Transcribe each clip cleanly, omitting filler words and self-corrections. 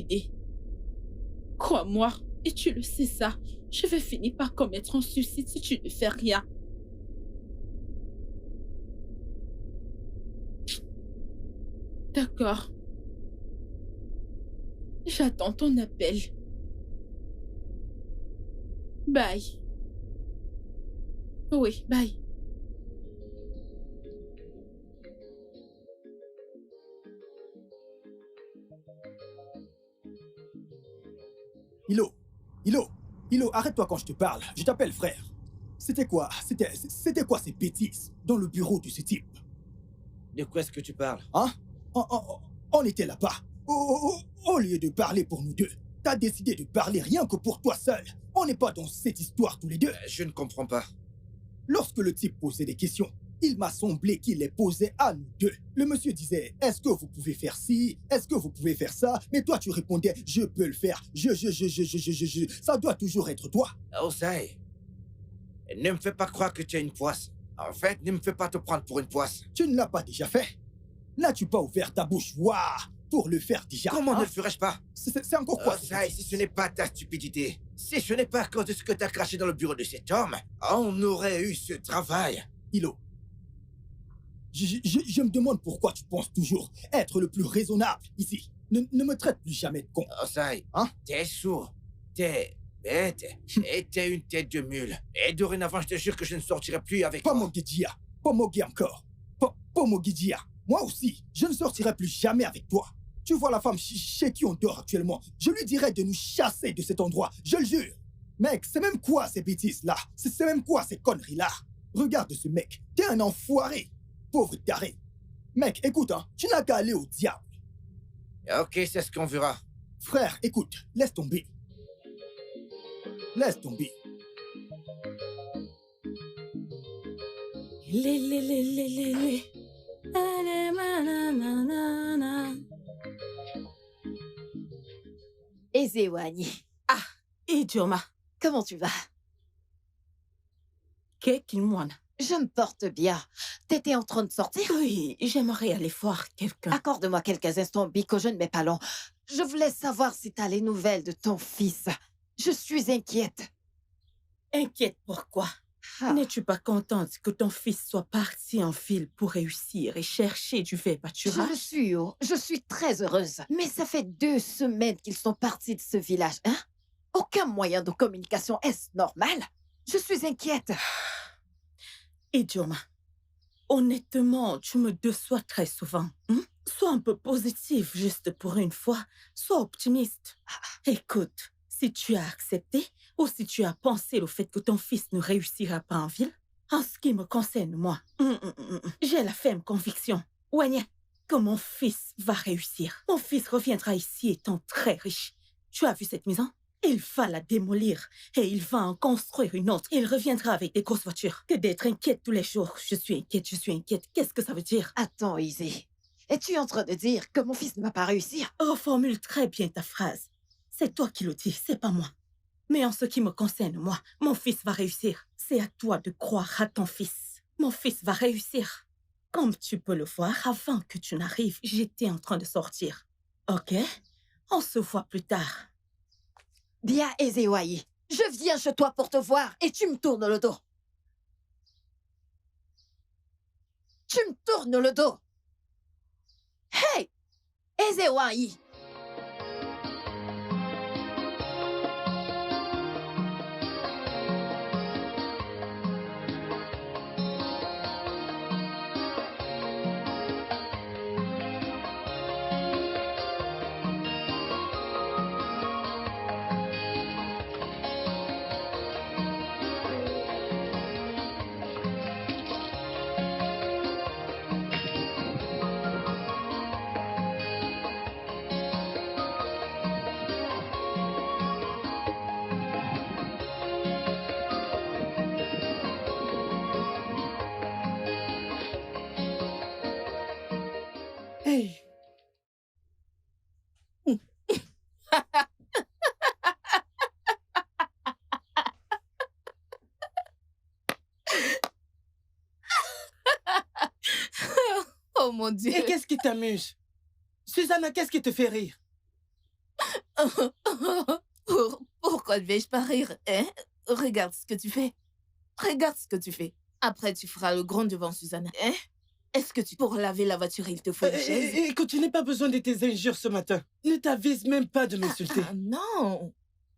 idée. Crois-moi, et tu le sais ça, je vais finir par commettre un suicide si tu ne fais rien. D'accord. J'attends ton appel. Bye. Oui, bye. Hilo, Hilo, arrête-toi quand je te parle. Je t'appelle frère. C'était quoi ces bêtises dans le bureau de ce type? De quoi est-ce que tu parles? Hein? On était là-bas. Au lieu de parler pour nous deux, t'as décidé de parler rien que pour toi seul. On n'est pas dans cette histoire tous les deux. Je ne comprends pas. Lorsque le type posait des questions, il m'a semblé qu'il les posait à nous deux. Le monsieur disait, est-ce que vous pouvez faire ci? Est-ce que vous pouvez faire ça? Mais toi, tu répondais, je peux le faire. Ça doit toujours être toi. Osei, ne me fais pas croire que tu es une poisse. En fait, ne me fais pas te prendre pour une poisse. Tu ne l'as pas déjà fait? N'as-tu pas ouvert ta bouche, waouh, pour le faire déjà? Comment hein? ne le ferais-je pas? C'est encore quoi? Osei, si ce n'est pas ta stupidité, si ce n'est pas à cause de ce que t'as craché dans le bureau de cet homme, on aurait eu ce travail. Hilo, je me demande pourquoi tu penses toujours être le plus raisonnable ici. Ne me traite plus jamais de con. Osei, Hein? t'es sourd, t'es bête, et t'es une tête de mule. Et dorénavant, je te jure que je ne sortirai plus avec toi. Pomogidia, Pomogi encore. Pomogidia, moi aussi, je ne sortirai plus jamais avec toi. Tu vois la femme chez qui on dort actuellement, je lui dirais de nous chasser de cet endroit, je le jure. Mec, c'est même quoi ces bêtises-là? C'est même quoi ces conneries-là? Regarde ce mec, t'es un enfoiré. Pauvre taré. Mec, écoute, hein, tu n'as qu'à aller au diable. Ok, c'est ce qu'on verra. Frère, écoute, laisse tomber. Laisse tomber. Lé. Allez, mananana. Ezewani, Ah, Idioma, comment tu vas? Kekimwana. Je me porte bien. T'étais en train de sortir? Oui, j'aimerais aller voir quelqu'un. Accorde-moi quelques instants, Bico, je ne mets pas long. Je voulais savoir si t'as les nouvelles de ton fils. Je suis inquiète. Inquiète pourquoi? Ah, N'es-tu pas contente que ton fils soit parti en ville pour réussir et chercher du vrai je le pâturage? suis, oh. Je suis très heureuse. Mais ça fait 2 semaines qu'ils sont partis de ce village, hein? Aucun moyen de communication, est-ce normal? Je suis inquiète. Idioma, honnêtement, tu me déçois très souvent. Hein? Sois un peu positif juste pour une fois. Sois optimiste. Écoute, si tu as accepté ou si tu as pensé au fait que ton fils ne réussira pas en ville, en ce qui me concerne, moi, j'ai la ferme conviction, Wanya, que mon fils va réussir. Mon fils reviendra ici étant très riche. Tu as vu cette maison? Il va la démolir et il va en construire une autre. Il reviendra avec des grosses voitures. Que d'être inquiète tous les jours. Je suis inquiète. Qu'est-ce que ça veut dire? Attends, Izzy. Es-tu en train de dire que mon fils ne va pas réussir? Reformule très bien ta phrase. C'est toi qui le dis, c'est pas moi. Mais en ce qui me concerne, moi, mon fils va réussir. C'est à toi de croire à ton fils. Mon fils va réussir. Comme tu peux le voir, avant que tu n'arrives, j'étais en train de sortir. Ok? On se voit plus tard. Bien, Ezewani. Je viens chez toi pour te voir et tu me tournes le dos. Tu me tournes le dos. Hey! Ezewani! Hey! Oh mon Dieu. Et qu'est-ce qui t'amuse? Susanna, qu'est-ce qui te fait rire? Pourquoi devais-je pas rire, hein? Regarde ce que tu fais. Regarde ce que tu fais. Après, tu feras le grand devant Susanna. Hein? Est-ce que pour laver la voiture, il te faut une chaise? Écoute, tu n'as pas besoin de tes injures ce matin. Ne t'avise même pas de m'insulter. Non.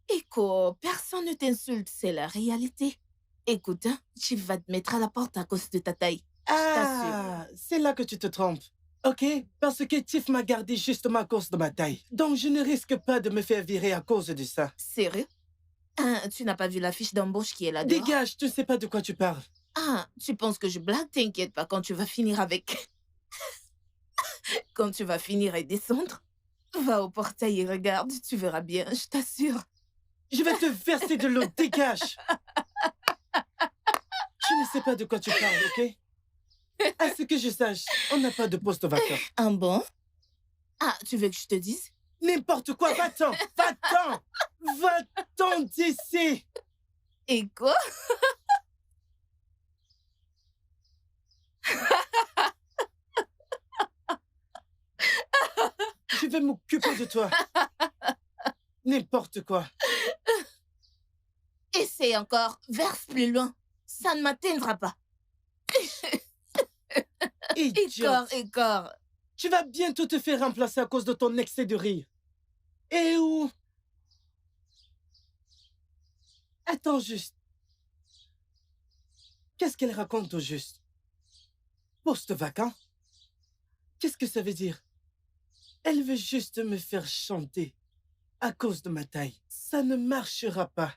Écoute, personne ne t'insulte, c'est la réalité. Écoute, hein, tu vas te mettre à la porte à cause de ta taille. Ah, c'est là que tu te trompes. Ok? Parce que Tiff m'a gardé justement à cause de ma taille. Donc, je ne risque pas de me faire virer à cause de ça. Sérieux? Hein, tu n'as pas vu la fiche d'embauche qui est là dehors? Dégage, tu ne sais pas de quoi tu parles. Ah, tu penses que je blague? T'inquiète pas, quand tu vas finir avec... Quand tu vas finir et descendre, va au portail et regarde, tu verras bien, je t'assure. Je vais te verser de l'eau, dégage. Tu ne sais pas de quoi tu parles, ok? À ce que je sache, on n'a pas de poste vacant. Ah bon? Ah, tu veux que je te dise? N'importe quoi, va-t'en, va-t'en, va-t'en d'ici. Et quoi? Je vais m'occuper de toi. N'importe quoi. Essaye encore, verse plus loin. Ça ne m'atteindra pas. Idiote. Écart. Tu vas bientôt te faire remplacer à cause de ton excès de rire. Et où? Attends juste. Qu'est-ce qu'elle raconte au juste? Poste vacant? Qu'est-ce que ça veut dire? Elle veut juste me faire chanter à cause de ma taille. Ça ne marchera pas.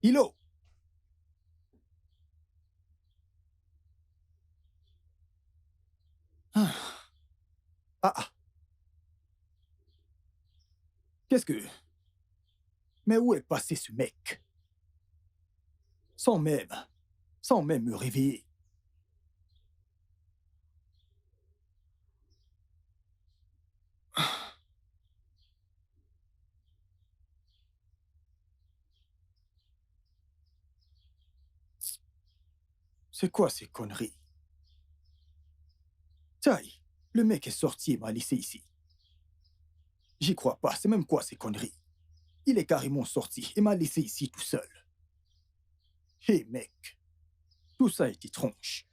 Hilo! Ah. Ah. Qu'est-ce que... Mais où est passé ce mec? Sans même me réveiller. C'est quoi ces conneries? Taï, le mec est sorti et m'a laissé ici. J'y crois pas, c'est même quoi ces conneries? Il est carrément sorti et m'a laissé ici tout seul. Hé mec, tout ça est étrange.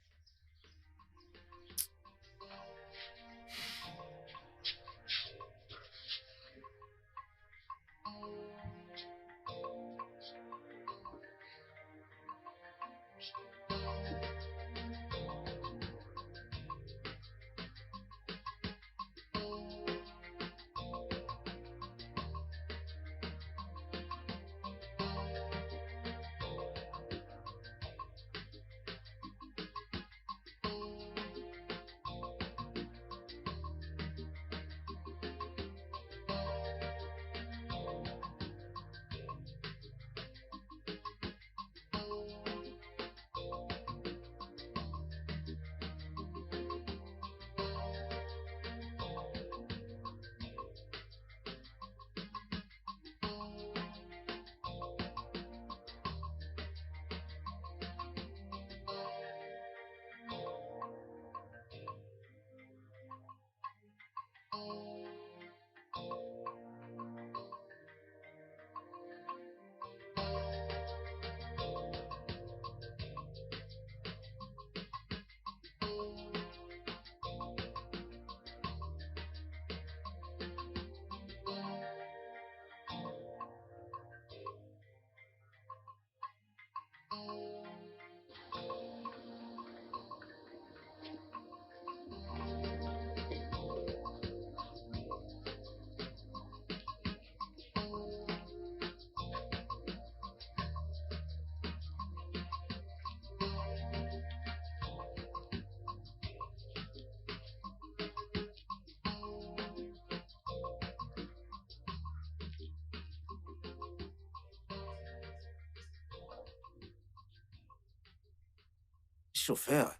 chauffeur.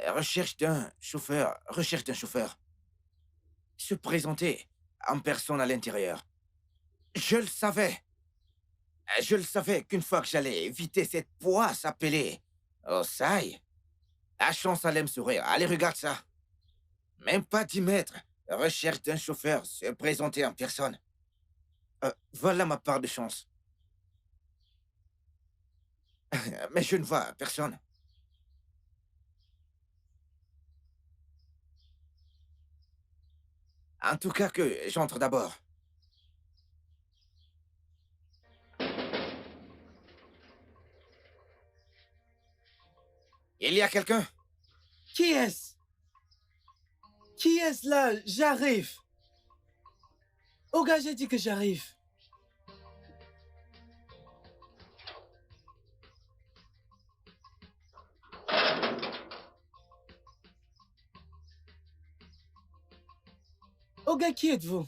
Recherche d'un chauffeur. Recherche d'un chauffeur. Se présenter en personne à l'intérieur. Je le savais. Je le savais qu'une fois que j'allais éviter cette poisse appelée Osai, la chance allait me sourire. Allez, regarde ça. Même pas 10 mètres. Recherche d'un chauffeur. Se présenter en personne. Voilà ma part de chance. Mais je ne vois personne. En tout cas que j'entre d'abord. Il y a quelqu'un? Qui est-ce? Qui est-ce là? J'arrive. Oh gars, j'ai dit que j'arrive. Oh gars, qui êtes-vous?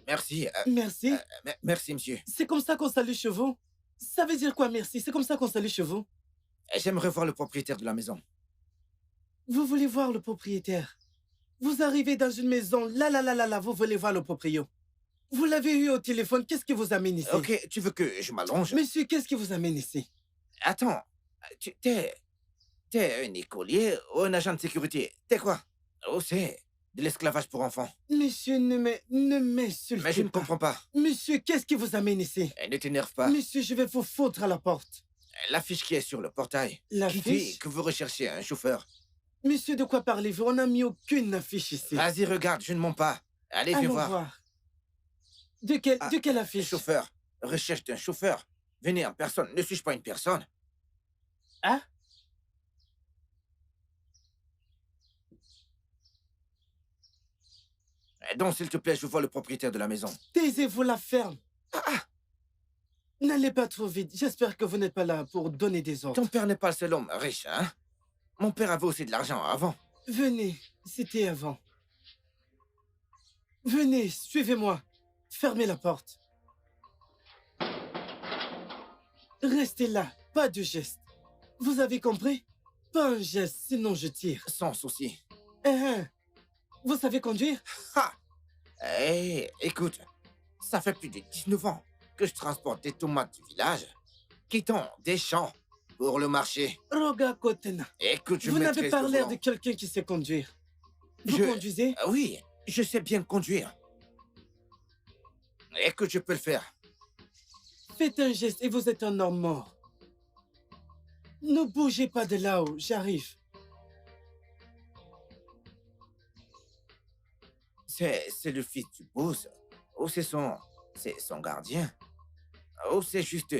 Merci. Merci. Merci, monsieur. C'est comme ça qu'on salue chez vous? Ça veut dire quoi, merci? C'est comme ça qu'on salue chez vous? J'aimerais voir le propriétaire de la maison. Vous voulez voir le propriétaire? Vous arrivez dans une maison, là, vous voulez voir le proprio. Vous l'avez eu au téléphone, qu'est-ce qui vous amène ici? Ok, tu veux que je m'allonge? Monsieur, qu'est-ce qui vous amène ici? Attends, t'es un écolier ou un agent de sécurité? T'es quoi? Oh, c'est de l'esclavage pour enfants. Monsieur, ne m'insultez pas. Mais je ne comprends pas. Monsieur, qu'est-ce qui vous amène ici? Ne t'énerve pas. Monsieur, je vais vous foutre à la porte. L'affiche qui est sur le portail. Qui L'affiche? dit que vous recherchez un chauffeur? Monsieur, de quoi parlez-vous? On n'a mis aucune affiche ici. Vas-y, regarde, je ne mens pas. Allez, viens Allons voir. voir. De quelle affiche? Chauffeur. Recherche d'un chauffeur. Venez en personne. Ne suis-je pas une personne? Hein? Donc, s'il te plaît, je vois le propriétaire de la maison. Taisez-vous la ferme. N'allez pas trop vite. J'espère que vous n'êtes pas là pour donner des ordres. Ton père n'est pas le seul homme riche, hein? Mon père avait aussi de l'argent avant. Venez, c'était avant. Venez, suivez-moi. Fermez la porte. Restez là, pas de geste. Vous avez compris? Pas un geste, sinon je tire. Sans souci. Vous savez conduire? Ha! Hé, écoute, ça fait plus de 19 ans que je transporte des tomates du village, quittant des champs pour le marché. Roga Kotena. Écoute, je Vous n'avez maîtrise pas le l'air volant. de quelqu'un qui sait conduire. Vous Je- conduisez? Oui, je sais bien conduire. Écoute, je peux le faire. Faites un geste et vous êtes un homme mort. Ne bougez pas de là-haut, j'arrive. C'est le fils du boss. Ou c'est son gardien. Ou c'est juste...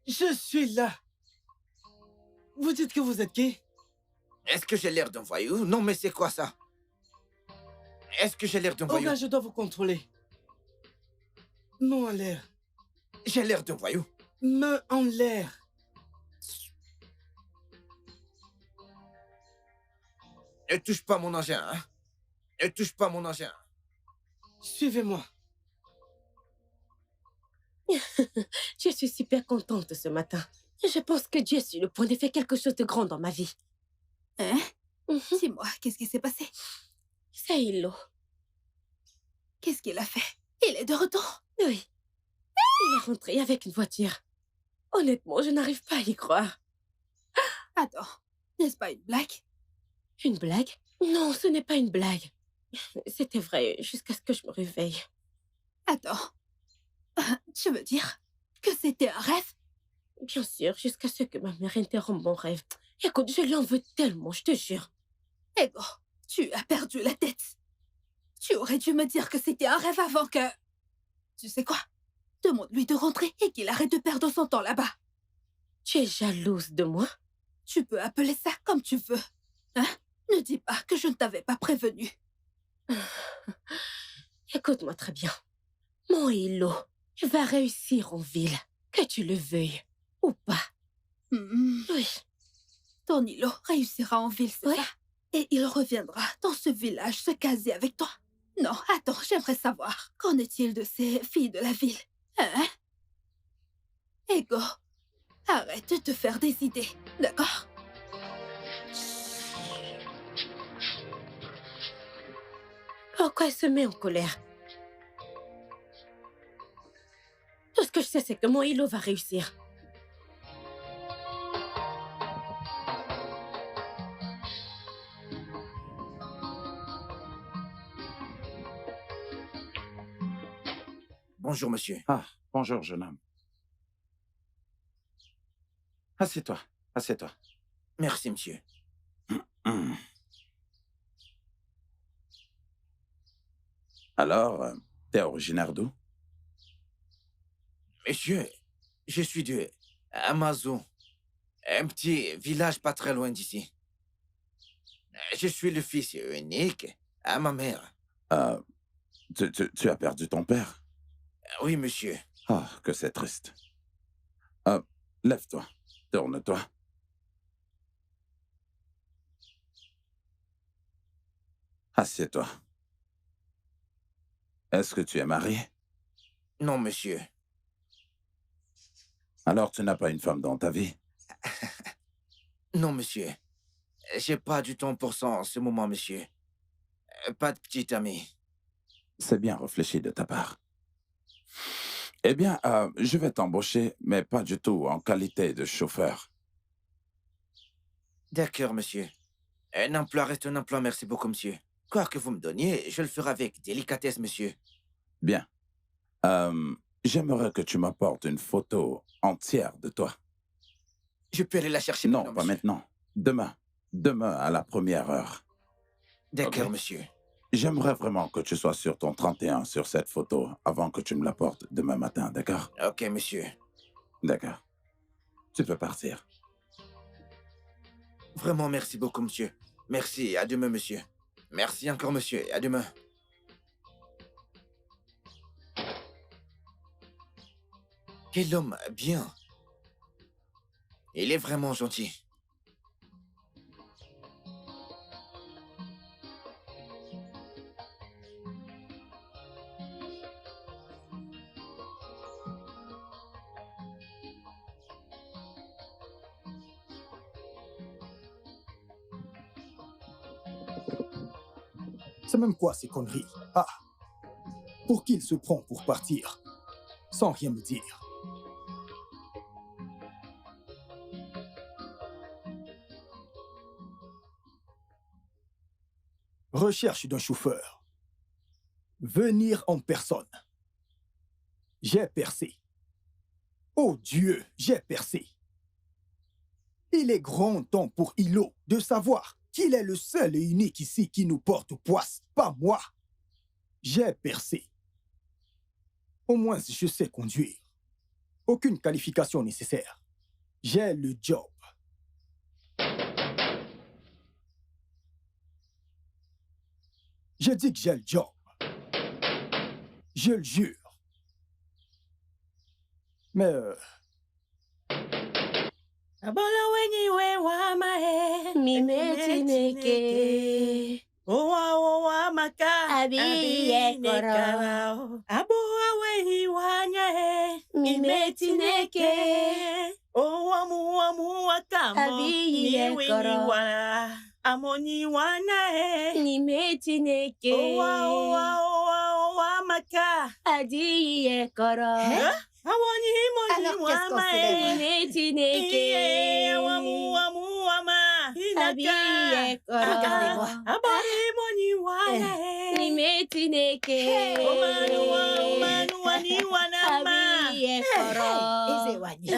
Je suis là. Vous dites que vous êtes qui? Est-ce que j'ai l'air d'un voyou? Non, mais c'est quoi ça? Est-ce que j'ai l'air d'un Oh voyou? gars, je dois vous contrôler. Main en l'air. J'ai l'air d'un voyou. Main en l'air. Ne touche pas mon engin, hein? Ne touche pas mon engin. Suivez-moi. Je suis super contente ce matin. Je pense que Dieu sur le point de faire quelque chose de grand dans ma vie. Hein? Mhm. Dis-moi, qu'est-ce qui s'est passé? C'est Hilo. Qu'est-ce qu'il a fait? Il est de retour. Oui. Il est rentré avec une voiture. Honnêtement, je n'arrive pas à y croire. Attends, n'est-ce pas une blague? Une blague? Non, ce n'est pas une blague. C'était vrai jusqu'à ce que je me réveille. Attends. Tu veux dire que c'était un rêve? Bien sûr, jusqu'à ce que ma mère interrompe mon rêve. Écoute, je lui en veux tellement, je te jure. Ego, tu as perdu la tête. Tu aurais dû me dire que c'était un rêve avant que... Tu sais quoi? Demande-lui de rentrer et qu'il arrête de perdre son temps là-bas. Tu es jalouse de moi? Tu peux appeler ça comme tu veux. Hein? Ne dis pas que je ne t'avais pas prévenu. Écoute-moi très bien. Mon Hilo va réussir en ville, que tu le veuilles ou pas. Oui. Ton îlot réussira en ville, c'est Oui. ça? Et il reviendra dans ce village se caser avec toi. Non, attends, j'aimerais savoir. Qu'en est-il de ces filles de la ville? Hein? Ego, arrête de te faire des idées, d'accord? Pourquoi elle se met en colère? Tout ce que je sais, c'est que mon Hilo va réussir. Bonjour, monsieur. Ah, bonjour, jeune homme. Assieds-toi, assieds-toi. Merci, monsieur. Hum. Alors, t'es originaire d'où? Monsieur, je suis de Amazon, un petit village pas très loin d'ici. Je suis le fils unique à ma mère. Tu as perdu ton père? Oui, monsieur. Ah, que c'est triste. Lève-toi, tourne-toi. Assieds-toi. Est-ce que tu es marié? Non, monsieur. Alors tu n'as pas une femme dans ta vie? Non, monsieur. J'ai pas du temps pour ça en ce moment, monsieur. Pas de petite amie. C'est bien réfléchi de ta part. Eh bien, je vais t'embaucher, mais pas du tout en qualité de chauffeur. D'accord, monsieur. Un emploi reste un emploi, merci beaucoup, monsieur. Quoi que vous me donniez, je le ferai avec délicatesse, monsieur. Bien. J'aimerais que tu m'apportes une photo entière de toi. Je peux aller la chercher Non, maintenant, pas monsieur. maintenant. Demain. Demain à la première heure. D'accord, Ok. monsieur. J'aimerais vraiment que tu sois sur ton 31 sur cette photo avant que tu me l'apportes demain matin, d'accord? Ok, monsieur. D'accord. Tu peux partir. Vraiment, merci beaucoup, monsieur. Merci, à demain, monsieur. Merci encore, monsieur, et à demain. Quel homme bien. Il est vraiment gentil. C'est même quoi ces conneries? Ah, pour qui il se prend pour partir, sans rien me dire? Recherche d'un chauffeur. Venir en personne. J'ai percé. Oh Dieu, j'ai percé. Il est grand temps pour Hilo de savoir qu'il est le seul et unique ici qui nous porte poisse, pas moi. J'ai percé. Au moins, je sais conduire. Aucune qualification nécessaire. J'ai le job. Je dis que j'ai le job. Je le jure. Mais Abola wenyiwe wa mae. Mimetineke. Owa maka. Abiye koro. Karao. Aboa wehi wanya e. Mimetineke. Owa mua kamo. Abiye Niwe koro. niwa. Amoni wana e. Mimetineke. Owa maka. Adiye koro. Amoni Alors, qu'est-ce qu'on célèbre? Mimetineke. Abiye koro. Regardez-moi. Mimetineke. Abiye koro. Ezewani.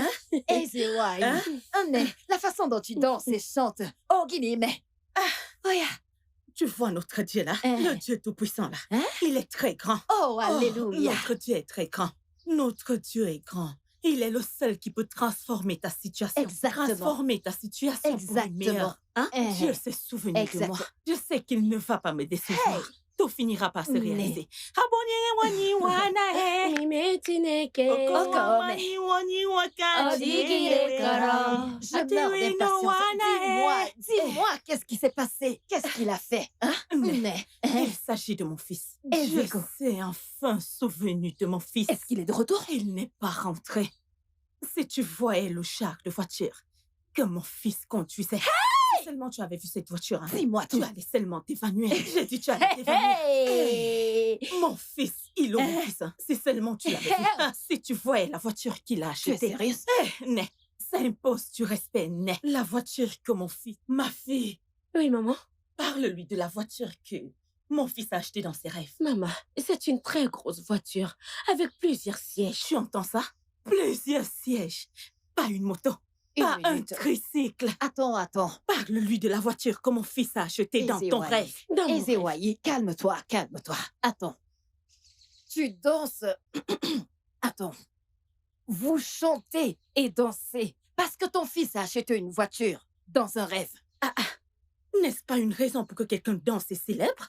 Ezewani. Mais la façon dont tu danses et chantes. Oh, Guinée. Oya. Tu vois notre Dieu là, le Dieu tout-puissant là. Hein? Il est très grand. Oh, alléluia. Notre Dieu est très grand. Notre Dieu est grand. Il est le seul qui peut transformer ta situation. Exactement. Transformer ta situation pour une Exactement. meilleure. Hein? Eh. Dieu s'est souvenu de moi. Exact. Je sais qu'il ne va pas me décevoir. tout finira par se Mais- réaliser. Abonye wani wana he. Mimetineke. Je meurs d'impatience. Dis-moi, qu'est-ce qui s'est passé? Qu'est-ce qu'il a fait? Hein? Mais, Il s'agit de mon fils. Je Ezeko. sais enfin souvenu de mon fils. est-ce qu'il est de retour? Il n'est pas rentré. Si tu voyais le char de voiture que mon fils conduisait. Si seulement tu avais vu cette voiture, hein, Dis-moi tout. tu allais seulement t'évanouir. J'ai dit tu allais t'évanouir. Hey! Mon fils, mon fils, hein, si seulement tu l'avais vu. Ah, si tu voyais la voiture qu'il a Tu es achetée. sérieuse? Né, ça impose du respect, Né. La voiture que mon fils, ma fille, Oui, maman. parle-lui de la voiture que mon fils a achetée dans ses rêves. Maman, c'est une très grosse voiture avec plusieurs sièges. Tu entends ça? Plusieurs sièges. Pas une moto. Une Pas un minute. tricycle. Attends. Parle-lui de la voiture que mon fils a achetée dans ton Ezewaï. rêve. Dans mon rêve. Ezewaï, calme-toi. Attends. Tu danses. Attends. Vous chantez et dansez parce que ton fils a acheté une voiture dans un rêve. N'est-ce pas une raison pour que quelqu'un danse et célèbre?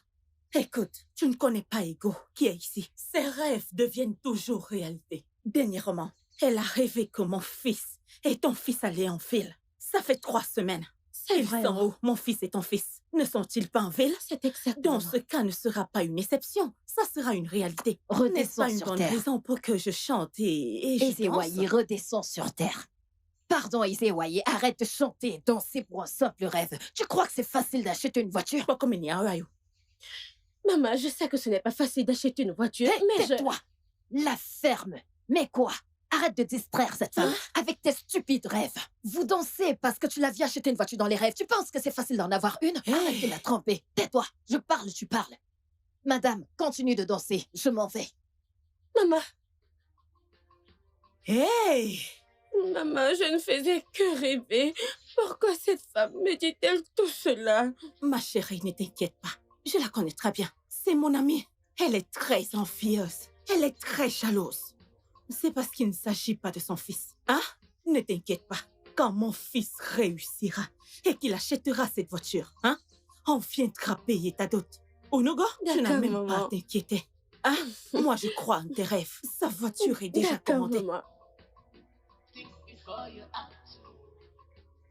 Écoute, tu ne connais pas Ego, qui est ici. Ses rêves deviennent toujours réalité. Dernièrement, elle a rêvé que mon fils et ton fils allaient en ville. Ça fait 3 semaines. C'est Ils vrai. sont où, mon fils et ton fils? Ne sont-ils pas en ville? C'est exactement. Dans ce cas, ne sera pas une exception. Ça sera une réalité. N'est-ce Redescends pas une sur bonne terre. raison pour que je chante et je Ezewaï, danse? redescends sur terre. Pardon, Ezewaï, arrête de chanter et danser pour un simple rêve. Tu crois que c'est facile d'acheter une voiture? Pas comme une yaoyayo. Maman, je sais que ce n'est pas facile d'acheter une voiture, Hé, mais je... tais-toi! La ferme! Mais quoi? Arrête de distraire cette femme avec tes stupides rêves. Vous dansez parce que tu l'as vu acheter une voiture dans les rêves. Tu penses que c'est facile d'en avoir une? Arrête de la tromper. Tais-toi. Je parle, tu parles. Madame, continue de danser. Je m'en vais. Maman, Hey! maman, je ne faisais que rêver. Pourquoi cette femme me dit-elle tout cela? Ma chérie, ne t'inquiète pas. Je la connais très bien. C'est mon amie. Elle est très envieuse. Elle est très jalouse. C'est parce qu'il ne s'agit pas de son fils. Hein? Ne t'inquiète pas. Quand mon fils réussira et qu'il achètera cette voiture, hein? On viendra payer ta dot. Onogo, tu n'as D'accord, même maman. pas à t'inquiéter. Hein? Moi, je crois en tes rêves. Sa voiture est déjà D'accord, commandée. maman. Think before you act.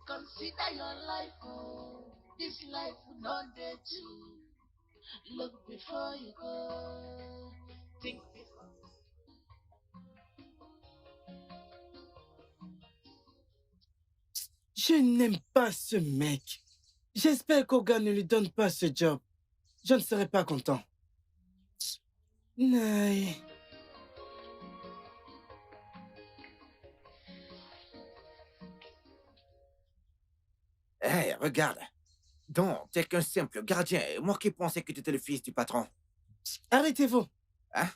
Consider your life, oh. This life will not date you. Look before you go. Think before. Je n'aime pas ce mec. J'espère qu'Oga ne lui donne pas ce job. Je ne serai pas content. Naï. Hé, regarde. Donc, t'es qu'un simple gardien. Et moi qui pensais que t'étais le fils du patron. Arrêtez-vous. Hein?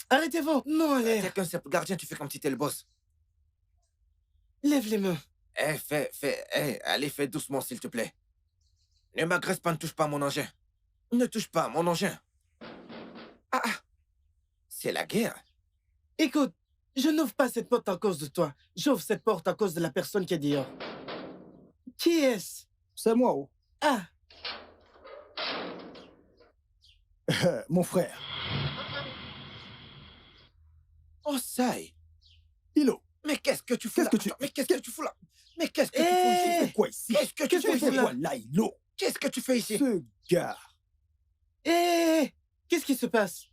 Arrêtez-vous. Non, T'es allez. qu'un simple gardien, tu fais comme si t'étais le boss. Lève les mains. Allez, fais doucement, s'il te plaît. Ne m'agresse pas, ne touche pas à mon engin. Ne touche pas à mon engin. C'est la guerre. Écoute, je n'ouvre pas cette porte à cause de toi. J'ouvre cette porte à cause de la personne qui est dehors. Qui est-ce? C'est moi, oh. Ah, Mon frère. Oh, ça y est. Hilo, Mais qu'est-ce que tu fous là? Qu'est-ce que tu- Attends, mais qu'est-ce que tu fous là? Mais qu'est-ce que tu Eh, fous tu ici? fais quoi ici? Qu'est-ce que tu qu'est-ce fais que ici? tu Tu là? fais quoi là, Hilo? Qu'est-ce que tu fais ici? Ce gars. hé, qu'est-ce qui se passe?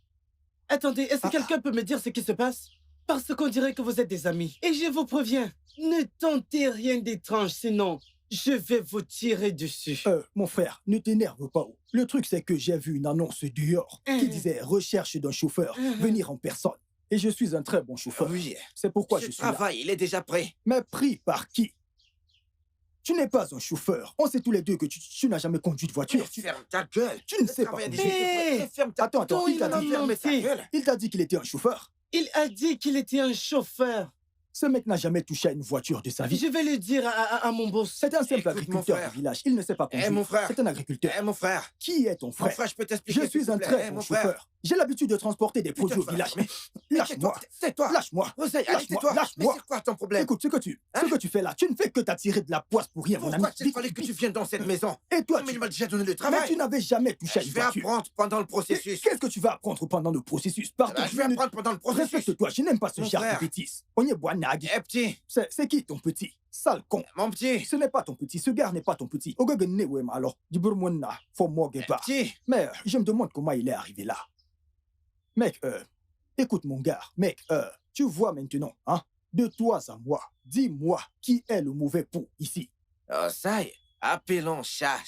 Attendez, est-ce que Ah. quelqu'un peut me dire ce qui se passe? Parce qu'on dirait que vous êtes des amis. Et je vous préviens, ne tentez rien d'étrange, sinon je vais vous tirer dessus. Mon frère, ne t'énerve pas. Oh. Le truc, c'est que j'ai vu une annonce dehors qui disait recherche d'un chauffeur, venir en personne. Et je suis un très bon chauffeur. Oui. C'est pourquoi Ce je suis là. travail, il est déjà prêt. Mais pris par qui? Tu n'es pas un chauffeur. On sait tous les deux que tu n'as jamais conduit de voiture. Ferme ta gueule. Tu ne Le sais pas travail a conduire. déjà été Hey. prêt. Ferme ta Attends, Attends, il t'a il dit, m'a ferme ta menti. gueule. il t'a dit qu'il était un chauffeur. Il a dit qu'il était un chauffeur. Ce mec n'a jamais touché à une voiture de sa vie. Je vais le dire à mon boss. C'est un simple Écoute, mon agriculteur frère. du village. Il ne sait pas conduire. mon frère. C'est un agriculteur. Mon frère. Qui est ton Mon frère? frère, je peux t'expliquer. Je s'il suis te un plaît. très bon mon frère. chauffeur. J'ai l'habitude de transporter des produits au Putain, village. mais- Lâche-moi. C'est toi. Lâche-moi. Rosaille, allez, Lâche-moi. tais-toi. Mais Lâche-moi. c'est quoi ton problème? Écoute, ce que tu fais là, tu ne fais que t'attirer de la poisse pour rien, mon ami. Pourquoi il fallait que tu viennes dans cette maison? Et toi, Mais tu... il m'a déjà donné le Mais travail. tu n'avais jamais touché à Je une vais voiture. apprendre pendant le processus. Qu'est-ce que tu vas apprendre pendant le processus? Pardon, Je vais apprendre pendant le processus. Respecte-toi, je n'aime pas ce Mon genre frère. de bêtises. On y est boinag. Petit, C'est qui ton petit? Sale con. mon petit, Ce n'est pas ton petit, ce gars n'est pas ton petit. Ogogene wem alors, Diburmona, faut moguer pas. petit. Mais je me demande comment il est arrivé là. Mec, écoute mon gars, mec, tu vois maintenant, hein, de toi à moi, dis-moi qui est le mauvais pou ici. Rosaille, appelons chat.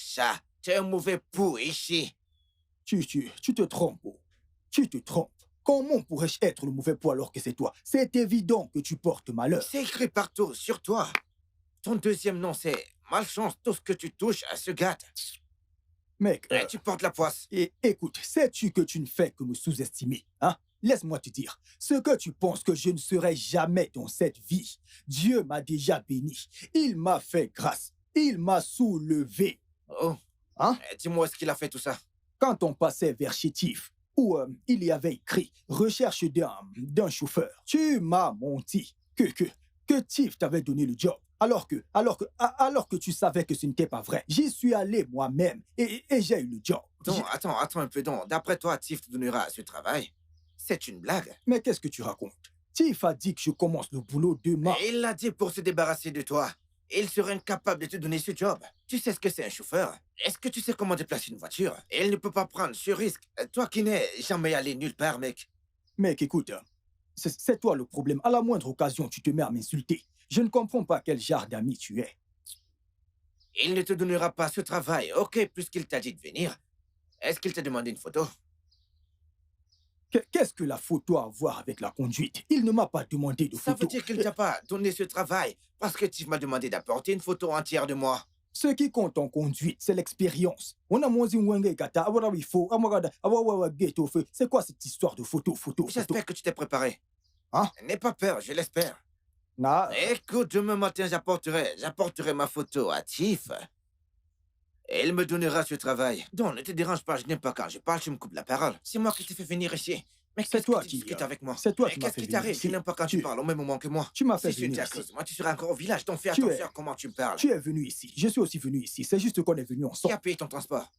Tu es un mauvais pou ici. Tu te trompes, oh. Tu te trompes. Comment pourrais-je être le mauvais pou alors que c'est toi? C'est évident que tu portes malheur. C'est écrit partout, sur toi. Ton deuxième nom, c'est malchance. Tout ce que tu touches se gâte. Mec, Et tu portes la poisse. et écoute, sais-tu que tu ne fais que me sous-estimer, hein? Laisse-moi te dire, ce que tu penses que je ne serai jamais dans cette vie, Dieu m'a déjà béni. Il m'a fait grâce. Il m'a soulevé. Oh. Hein? Dis-moi, est-ce qu'il a fait tout ça? Quand on passait vers Chétif, où il y avait écrit « Recherche d'un chauffeur », tu m'as menti que Tiff t'avait donné le job. Alors que tu savais que ce n'était pas vrai. J'y suis allé moi-même et j'ai eu le job. Non, attends un peu. Donc, d'après toi, Tiff te donnera ce travail. C'est une blague. Mais qu'est-ce que tu racontes? Tiff a dit que je commence le boulot demain. Et il l'a dit pour se débarrasser de toi. Il serait incapable de te donner ce job. Tu sais ce que c'est un chauffeur? Est-ce que tu sais comment déplacer une voiture? Il ne peut pas prendre ce risque. Toi qui n'es jamais allé nulle part, mec. Mec, écoute, c'est toi le problème. À la moindre occasion, tu te mets à m'insulter. Je ne comprends pas quel genre d'ami tu es. Il ne te donnera pas ce travail, ok, puisqu'il t'a dit de venir. Est-ce qu'il t'a demandé une photo? Qu'est-ce que la photo a à voir avec la conduite? Il ne m'a pas demandé de Ça photo. veut dire qu'il ne t'a pas donné ce travail parce que tu m'as demandé d'apporter une photo entière de moi. Ce qui compte en conduite, c'est l'expérience. On a moins une kata, awara wifo, amagada, awawa ghetto feu. C'est quoi cette histoire de photo? J'espère que tu t'es préparé. Hein? N'aie pas peur, je l'espère. Na, Écoute, demain matin, j'apporterai ma photo à Tiff. Et il me donnera ce travail. Donc, ne te dérange pas, je n'aime pas quand je parle, tu me coupes la parole. C'est moi qui t'ai fait venir ici. Mais C'est qu'est-ce toi que tu qui, discutes avec moi? c'est toi Mais qui m'as qu'est-ce fait qui venir t'arrive? ici. Je n'aime pas quand tu parles au même moment que moi. tu m'as fait Si je ne venir à ici. cause de moi, tu seras encore au village, donc fais Tu es- attention à comment tu me parles. Tu es venu ici. Je suis aussi venu ici. C'est juste qu'on est venu Qui ensemble. a payé ton transport?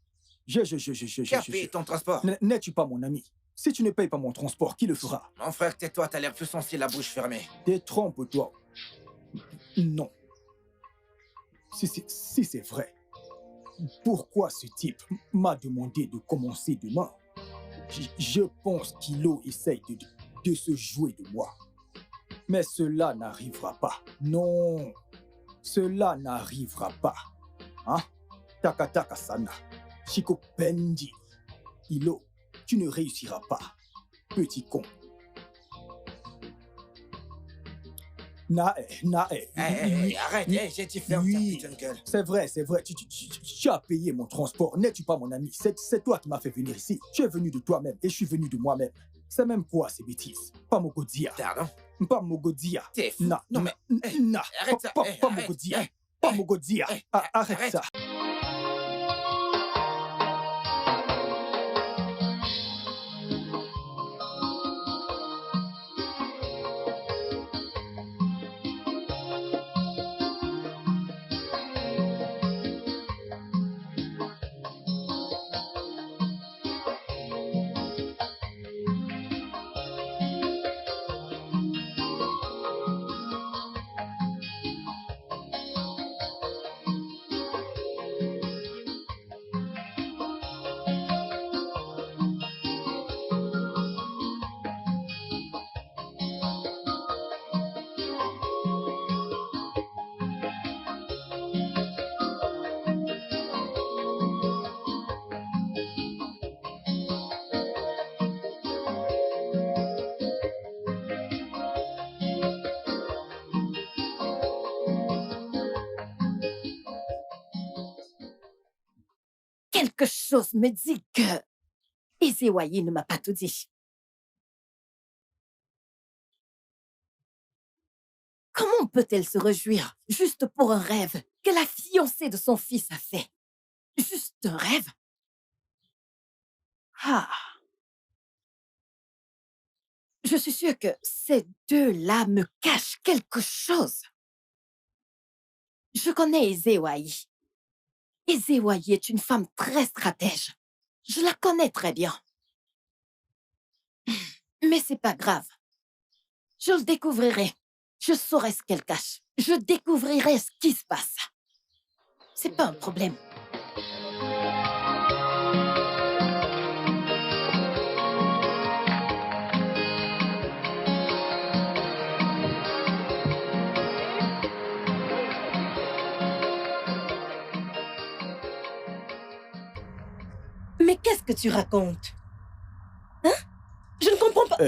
Je. Qui a payé ton transport? N'es-tu pas mon ami? Si tu ne payes pas mon transport, qui le fera? Mon frère, tais-toi, t'as l'air plus sensible, la bouche fermée. Détrompe-toi. Non. Si c'est vrai, pourquoi ce type m'a demandé de commencer demain? Je pense qu'Ilo essaye de se jouer de moi. Mais cela n'arrivera pas. Non. Cela n'arrivera pas. Hein? Takataka sana. Shiko Pendi. Ilo, tu ne réussiras pas. Petit con. Arrête, j'ai dit ferme ta Oui. putain de gueule. C'est vrai. Tu as payé mon transport. N'es-tu pas mon ami? C'est toi qui m'as fait venir ici. Tu es venu de toi-même et je suis venu de moi-même. C'est même quoi ces bêtises? Pas Mogodia. Pardon? Pas Mogodia. T'es fou. Non, Non, mais... non. arrête ça. Pas Arrête. Mogodia. Pas Mogodia. Arrête arrête. ça. Quelque chose me dit que Isewayi ne m'a pas tout dit. Comment peut-elle se réjouir juste pour un rêve que la fiancée de son fils a fait? Juste un rêve? Ah. Je suis sûre que ces deux-là me cachent quelque chose. Je connais Ezewai. Ezewai est une femme très stratège. Je la connais très bien. Mais c'est pas grave. Je le découvrirai. Je saurai ce qu'elle cache. Je découvrirai ce qui se passe. C'est pas un problème. Mais qu'est-ce que tu racontes? Hein? Je ne comprends pas.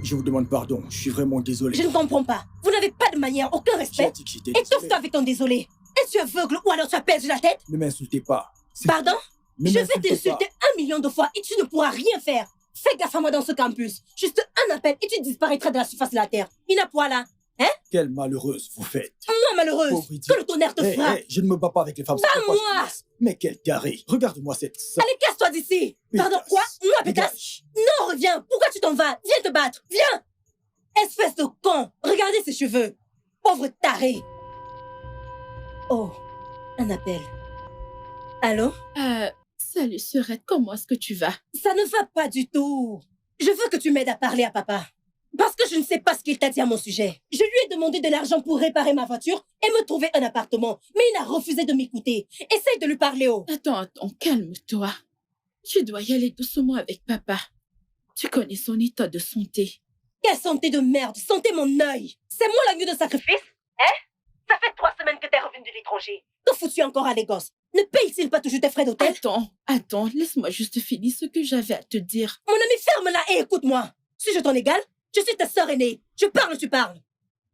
Je vous demande pardon, je suis vraiment désolé. Je ne comprends pas. Vous n'avez pas de manière, aucun J'ai respect. dit que j'étais désolé. Étouffe-toi avec ton désolé. Es-tu aveugle ou alors tu as perdu la tête? Ne m'insultez pas. Pardon? Ne Je vais m'insultez t'insulter 1 million de fois et tu ne pourras rien faire. Fais gaffe à moi dans ce campus. Juste un appel et tu disparaîtras de la surface de la Terre. Inapoila. Hein? Quelle malheureuse vous faites. Moi, malheureuse. Pauvre idiot. Que le tonnerre te frappe. Je ne me bats pas avec les femmes. Pas c'est pourquoi moi. je laisse. Mais quel taré. Regarde-moi cette sale. Allez, casse-toi d'ici. Pardon, Pétasse. quoi? Moi, pétasse? Dégage. Non, reviens. Pourquoi tu t'en vas? Viens te battre. Viens. Espèce de con. Regardez ses cheveux. Pauvre taré. Oh, un appel. Allô? Salut, Serette, comment est-ce que tu vas? Ça ne va pas du tout. Je veux que tu m'aides à parler à papa. Parce que je ne sais pas ce qu'il t'a dit à mon sujet. Je lui ai demandé de l'argent pour réparer ma voiture et me trouver un appartement. Mais il a refusé de m'écouter. Essaye de lui parler haut. Attends, calme-toi. Tu dois y aller doucement avec papa. Tu connais son état de santé. Quelle santé de merde. Santé mon œil. C'est moi l'agneau de sacrifice? Hein? Ça fait 3 semaines que t'es revenu de l'étranger. Que fous-tu encore à Lagos? Ne paye-t-il pas toujours tes frais d'hôtel? Attends, laisse-moi juste finir ce que j'avais à te dire. Mon ami, ferme-la et écoute-moi. Si je t'en égale, je suis ta sœur aînée. Je parle, tu parles.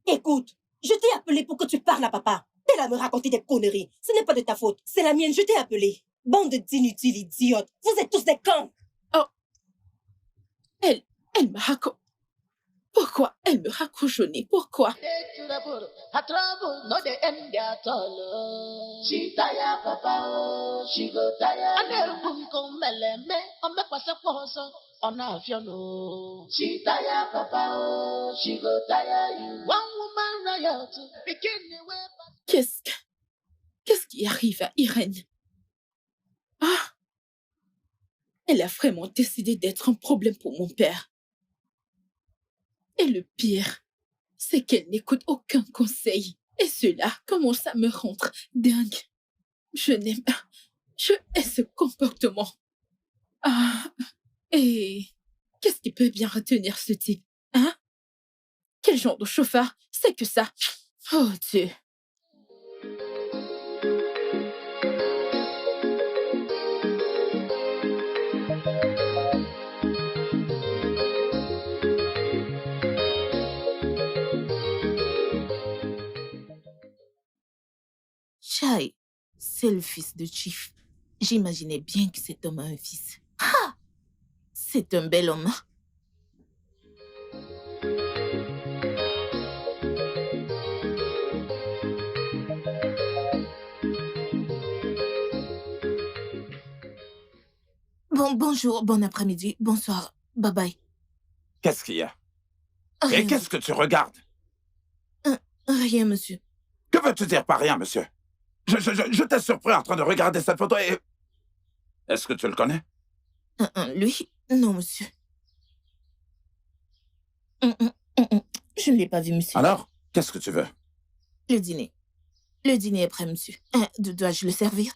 Écoute, je t'ai appelé pour que tu parles à papa. T'es là à me raconter des conneries. Ce n'est pas de ta faute. C'est la mienne, je t'ai appelé. Bande d'inutiles idiotes. Vous êtes tous des cons. Oh. Elle me raconte... Pourquoi elle me raccroche au nez? Pourquoi? Qu'est-ce qui arrive à Irène? Ah! Elle a vraiment décidé d'être un problème pour mon père. Et le pire, c'est qu'elle n'écoute aucun conseil. Et cela commence à me rendre dingue. Je hais ce comportement. Ah, et qu'est-ce qui peut bien retenir ce type, hein? Quel genre de chauffard? C'est que ça. Oh Dieu. Chai, c'est le fils de Chief. J'imaginais bien que cet homme a un fils. Ah! C'est un bel homme. Bonjour, bon après-midi, bonsoir, bye bye. Qu'est-ce qu'il y a? Rien, Et qu'est-ce que tu regardes? rien, monsieur. Que veux-tu dire par rien, monsieur? Je t'ai surpris en train de regarder cette photo et... Est-ce que tu le connais? Lui? Non, monsieur. Je ne l'ai pas vu, monsieur. Alors, qu'est-ce que tu veux? Le dîner. Le dîner est prêt, monsieur. Dois-je le servir?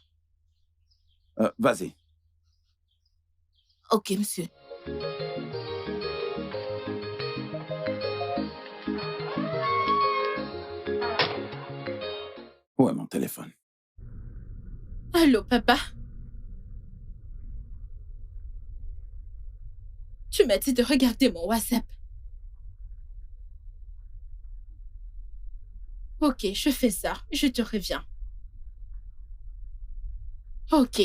Vas-y. Ok, monsieur. Où est mon téléphone? Allô, papa? Tu m'as dit de regarder mon WhatsApp. Ok, je fais ça. Je te reviens. Ok.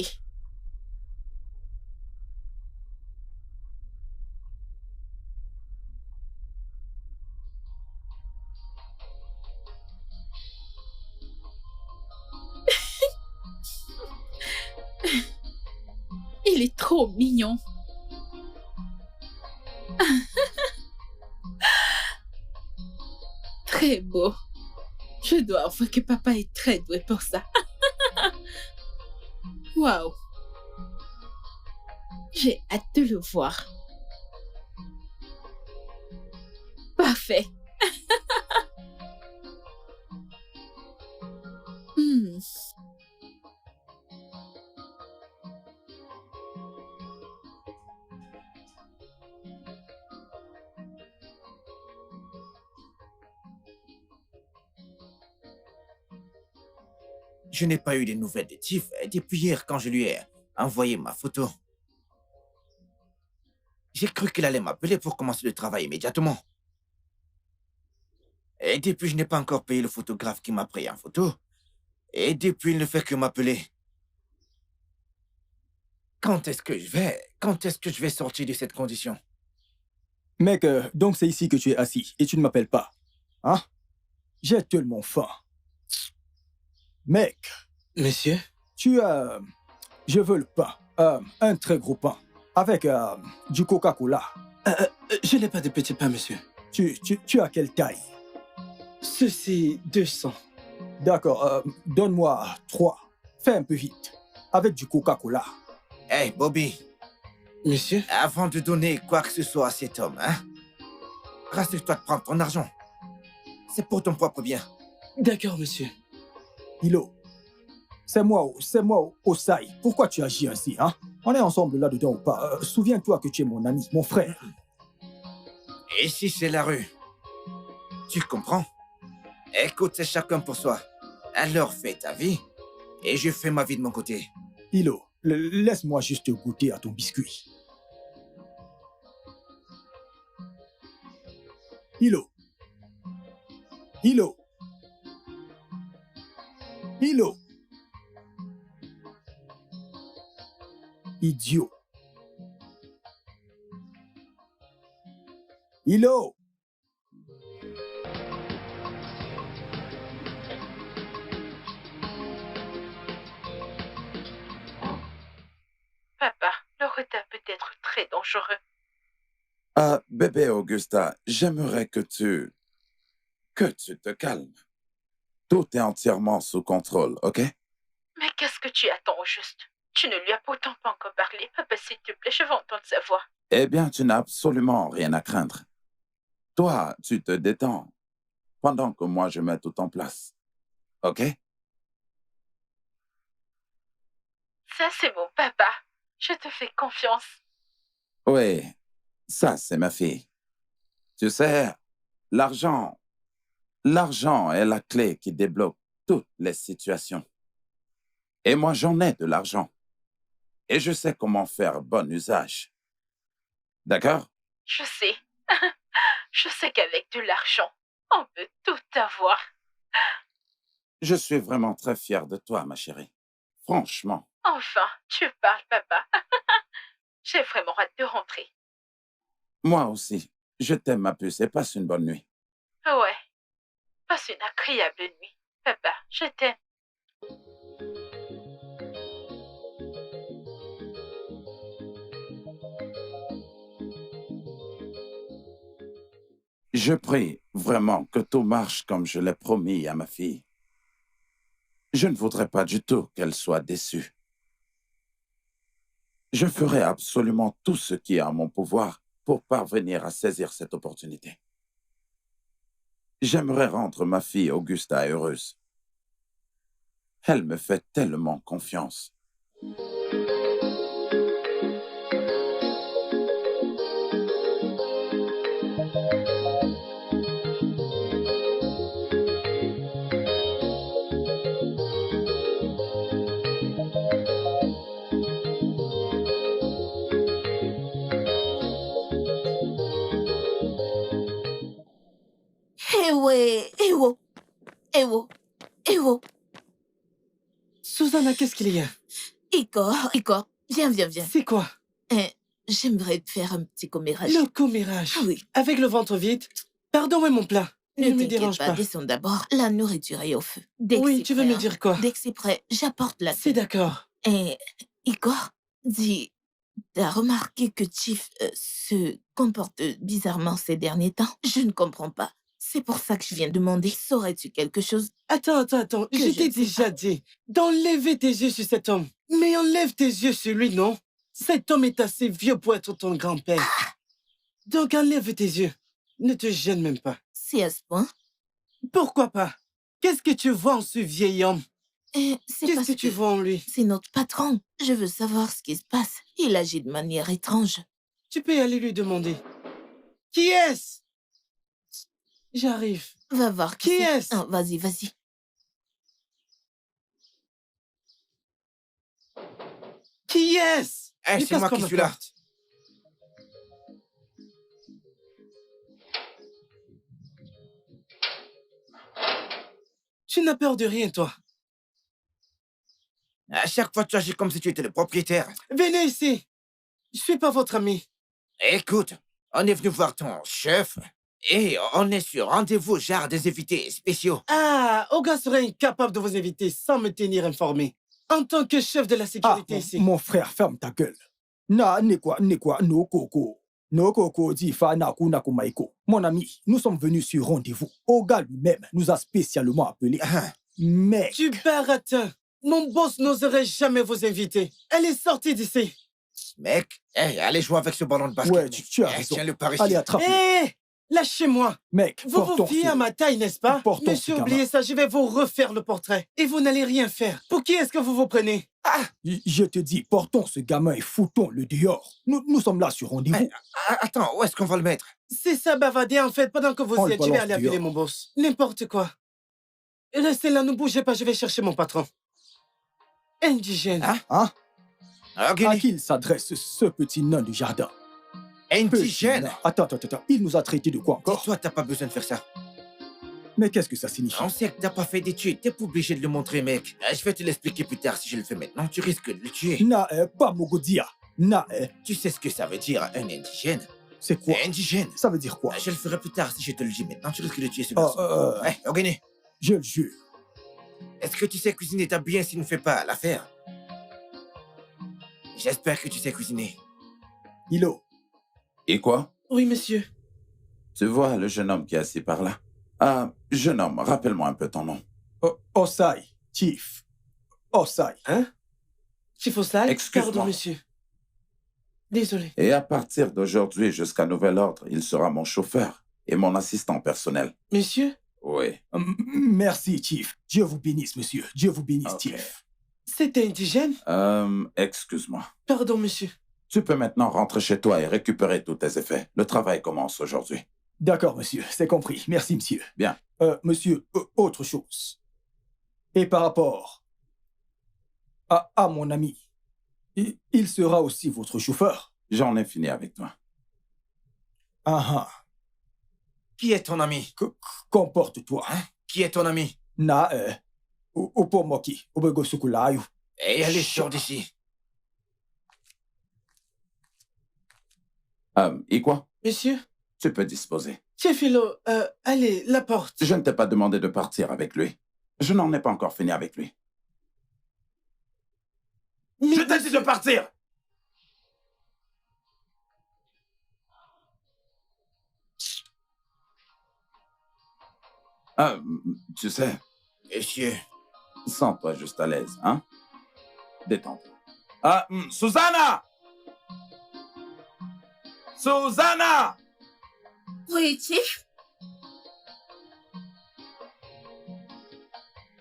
Il est trop mignon. Très beau. Je dois avouer que papa est très doué pour ça. Waouh. J'ai hâte de le voir. Parfait. Hmm. Je n'ai pas eu de nouvelles de Tiff depuis hier quand je lui ai envoyé ma photo. J'ai cru qu'il allait m'appeler pour commencer le travail immédiatement. Et depuis, je n'ai pas encore payé le photographe qui m'a pris en photo. Et depuis, il ne fait que m'appeler. Quand est-ce que je vais sortir de cette condition? Mec, donc c'est ici que tu es assis et tu ne m'appelles pas. Hein? J'ai tellement faim. Mec, Monsieur? tu as... Je veux le pain. Un très gros pain. Avec du Coca-Cola. Je n'ai pas de petit pain, monsieur. Tu as quelle taille? Ceci, 200. D'accord, donne-moi 3. Fais un peu vite. Avec du Coca-Cola. Hey, Bobby, Monsieur? avant de donner quoi que ce soit à cet homme, hein, rassure-toi de prendre ton argent. C'est pour ton propre bien. D'accord, monsieur. Hilo, c'est moi, Osai. Pourquoi tu agis ainsi, hein? On est ensemble là-dedans ou pas? Souviens-toi que tu es mon ami, mon frère. Et si c'est la rue? Tu comprends? Écoute, c'est chacun pour soi. Alors fais ta vie, et je fais ma vie de mon côté. Hilo, laisse-moi juste goûter à ton biscuit. Hilo. Hilo. Hilo. Idiot. Hilo. Papa, le retard peut être très dangereux. Ah, bébé Augusta, j'aimerais que tu te calmes. Tout est entièrement sous contrôle, ok? Mais qu'est-ce que tu attends au juste? Tu ne lui as pourtant pas encore parlé. Papa, s'il te plaît, je veux entendre sa voix. Eh bien, tu n'as absolument rien à craindre. Toi, tu te détends pendant que moi, je mets tout en place. Ok? Ça, c'est mon papa. Je te fais confiance. Oui, ça, c'est ma fille. Tu sais, l'argent est la clé qui débloque toutes les situations. Et moi, j'en ai de l'argent. Et je sais comment faire bon usage. D'accord? Je sais. Je sais qu'avec de l'argent, on peut tout avoir. Je suis vraiment très fier de toi, ma chérie. Franchement. Enfin, tu parles, papa. J'ai vraiment hâte de rentrer. Moi aussi. Je t'aime, ma puce, et passe une bonne nuit. Ouais. Passe une agréable nuit. Papa, je t'aime. Je prie vraiment que tout marche comme je l'ai promis à ma fille. Je ne voudrais pas du tout qu'elle soit déçue. Je ferai absolument tout ce qui est en mon pouvoir pour parvenir à saisir cette opportunité. J'aimerais rendre ma fille Augusta heureuse. Elle me fait tellement confiance. Ewo. Susanna, qu'est-ce qu'il y a? Igor, viens. C'est quoi? J'aimerais te faire un petit commérage. Le commérage? Ah oui. Avec le ventre vide? Pardon, mais mon plat. Ne me t'inquiète dérange pas. Descends d'abord. La nourriture est au feu. Dès que Oui, c'est tu veux prêt, me hein. dire quoi? Dès que c'est prêt, j'apporte la C'est d'accord. Et Igor, dis, T'as remarqué que Chief se comporte bizarrement ces derniers temps? Je ne comprends pas. C'est pour ça que je viens demander. Saurais-tu quelque chose? Attends. Que Je je t'ai ne sais déjà pas. dit d'enlever tes yeux sur cet homme. Mais enlève tes yeux sur lui, non? Cet homme est assez vieux pour être ton grand-père. Donc enlève tes yeux. Ne te gêne même pas. C'est à ce point? Pourquoi pas? Qu'est-ce que tu vois en ce vieil homme? C'est Qu'est-ce parce que tu vois en lui? c'est notre patron. Je veux savoir ce qui se passe. Il agit de manière étrange. Tu peux aller lui demander. Qui est-ce? J'arrive. Va voir Qui est-ce? Ah, vas-y. Qui est-ce? Eh, Lui c'est moi passe qui comme suis la là. porte. Tu n'as peur de rien, toi. À chaque fois, tu agis comme si tu étais le propriétaire. Venez ici. Je suis pas votre ami. Écoute, on est venu voir ton chef et on est sur rendez-vous, genre des invités spéciaux. Ah, Oga serait incapable de vous inviter sans me tenir informé. En tant que chef de la Ah, sécurité ici. mon frère, ferme ta gueule. Na, no koko. No koko dit fa naku naku maiko. Mon ami, nous sommes venus sur rendez-vous. Oga lui-même nous a spécialement appelés. Ah, Mec, Tu baratin. Mon boss n'oserait jamais vous inviter. Elle est sortie d'ici. mec, hey, allez jouer avec ce ballon de basket. ouais, mec. tu as Eh, raison. tiens-le par ici. Allez, attrape-le. Hé, lâchez-moi. Mec, Vous vous portons fiez ce- à ma taille, n'est-ce pas? Portons Monsieur, ce gamin. oubliez ça, je vais vous refaire le portrait. Et vous n'allez rien faire. Pour qui est-ce que vous vous prenez? Je te dis, portons ce gamin et foutons-le dehors. Nous sommes là sur rendez-vous. Ah, attends, où est-ce qu'on va le mettre? C'est ça, bavarder en fait, pendant que vous On y le êtes, je vais balance aller appeler dehors. mon boss. N'importe quoi. Restez là, ne bougez pas, je vais chercher mon patron. Indigène. Hein? Hein? Ah, À Guinée. qui il s'adresse, ce petit nain du jardin? Petit Indigène. nain. Attends. Il nous a traité de quoi encore? Dis-toi, t'as pas besoin de faire ça. Mais qu'est-ce que ça signifie? On sait que t'as pas fait d'études, t'es pas obligé de le montrer, mec. Je vais te l'expliquer plus tard. Si je le fais maintenant, tu risques de le tuer. Na, pas Mogodia. Na, Tu sais ce que ça veut dire, un indigène? c'est quoi? Indigène. Ça veut dire quoi? Je le ferai plus tard si je te le dis maintenant. Tu risques de tuer ce Ah, garçon. Ouais, Ogene, je le jure. est-ce que tu sais cuisiner? T'as bien s'il ne fait pas l'affaire. J'espère que tu sais cuisiner. Hilo, Et quoi? Oui, monsieur. Tu vois le jeune homme qui est assis par là? Ah, jeune homme, rappelle-moi un peu ton nom. Osai, Chief. Osai. Hein? Chifosal? Excuse-moi. Pardon, monsieur. Désolé. Et à partir d'aujourd'hui jusqu'à nouvel ordre, il sera mon chauffeur et mon assistant personnel. Monsieur? Oui. Merci, Chief. Dieu vous bénisse, monsieur. Dieu vous bénisse, Ok. Chief. C'est indigène? Excuse-moi. Pardon, monsieur. Tu peux maintenant rentrer chez toi et récupérer tous tes effets. Le travail commence aujourd'hui. D'accord, monsieur. C'est compris. Merci, monsieur. Bien. Monsieur, autre chose. Et par rapport à mon ami, il sera aussi votre chauffeur. J'en ai fini avec toi. Ah, Qui est ton ami? comporte-toi. Hein? Qui est ton ami? Na, Upomoki, Ubegosukulayu. Et allez, sors d'ici. Et quoi? Monsieur? Tu peux disposer. Chefilo, allez, la porte. Je ne t'ai pas demandé de partir avec lui. Je n'en ai pas encore fini avec lui. Je t'ai dit de partir! Tu sais, Monsieur, sens-toi juste à l'aise, hein? Détends-toi. Susanna! Susanna! Oui, Chief?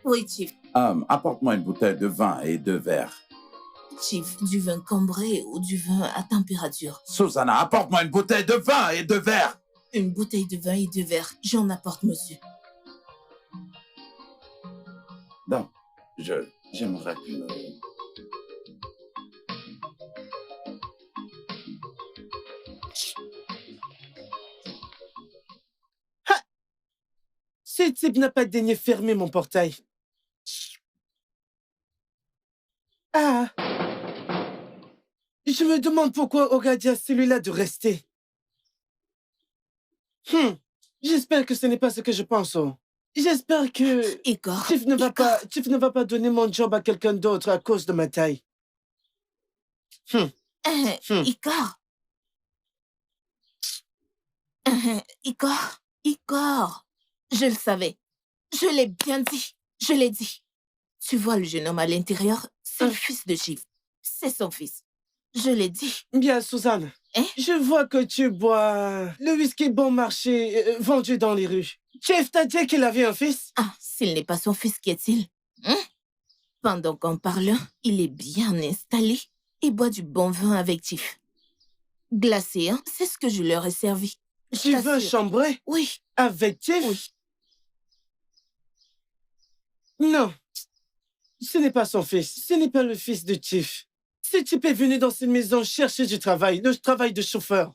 Oui, Chief. Apporte-moi une bouteille de vin et 2 verres. Chief, du vin cambré ou du vin à température? Susanna, apporte-moi une bouteille de vin et 2 verres. Une bouteille de vin et 2 verres. J'en apporte, monsieur. Donc, j'aimerais que... Ce type n'a pas daigné fermer mon portail. Ah! Je me demande pourquoi Oga dit à celui-là de rester. J'espère que ce n'est pas ce que je pense. Oh. J'espère que Igor. Chief ne va pas donner mon job à quelqu'un d'autre à cause de ma taille. Igor. Igor. Je le savais. Je l'ai bien dit. Je l'ai dit. Tu vois le jeune homme à l'intérieur, c'est le fils de Chief. C'est son fils. Je l'ai dit. Bien, Suzanne. Hein? Je vois que tu bois le whisky bon marché vendu dans les rues. Chief t'a dit qu'il avait un fils? Ah, s'il n'est pas son fils, qu'est-il? Pendant qu'on parle, il est bien installé et boit du bon vin avec Chief. Glacé, hein? C'est ce que je leur ai servi. Tu veux chambrer? Oui. Avec Chief? Oui. Non. Ce n'est pas son fils. Ce n'est pas le fils de Chief. Ce type est venu dans cette maison chercher du travail, le travail de chauffeur.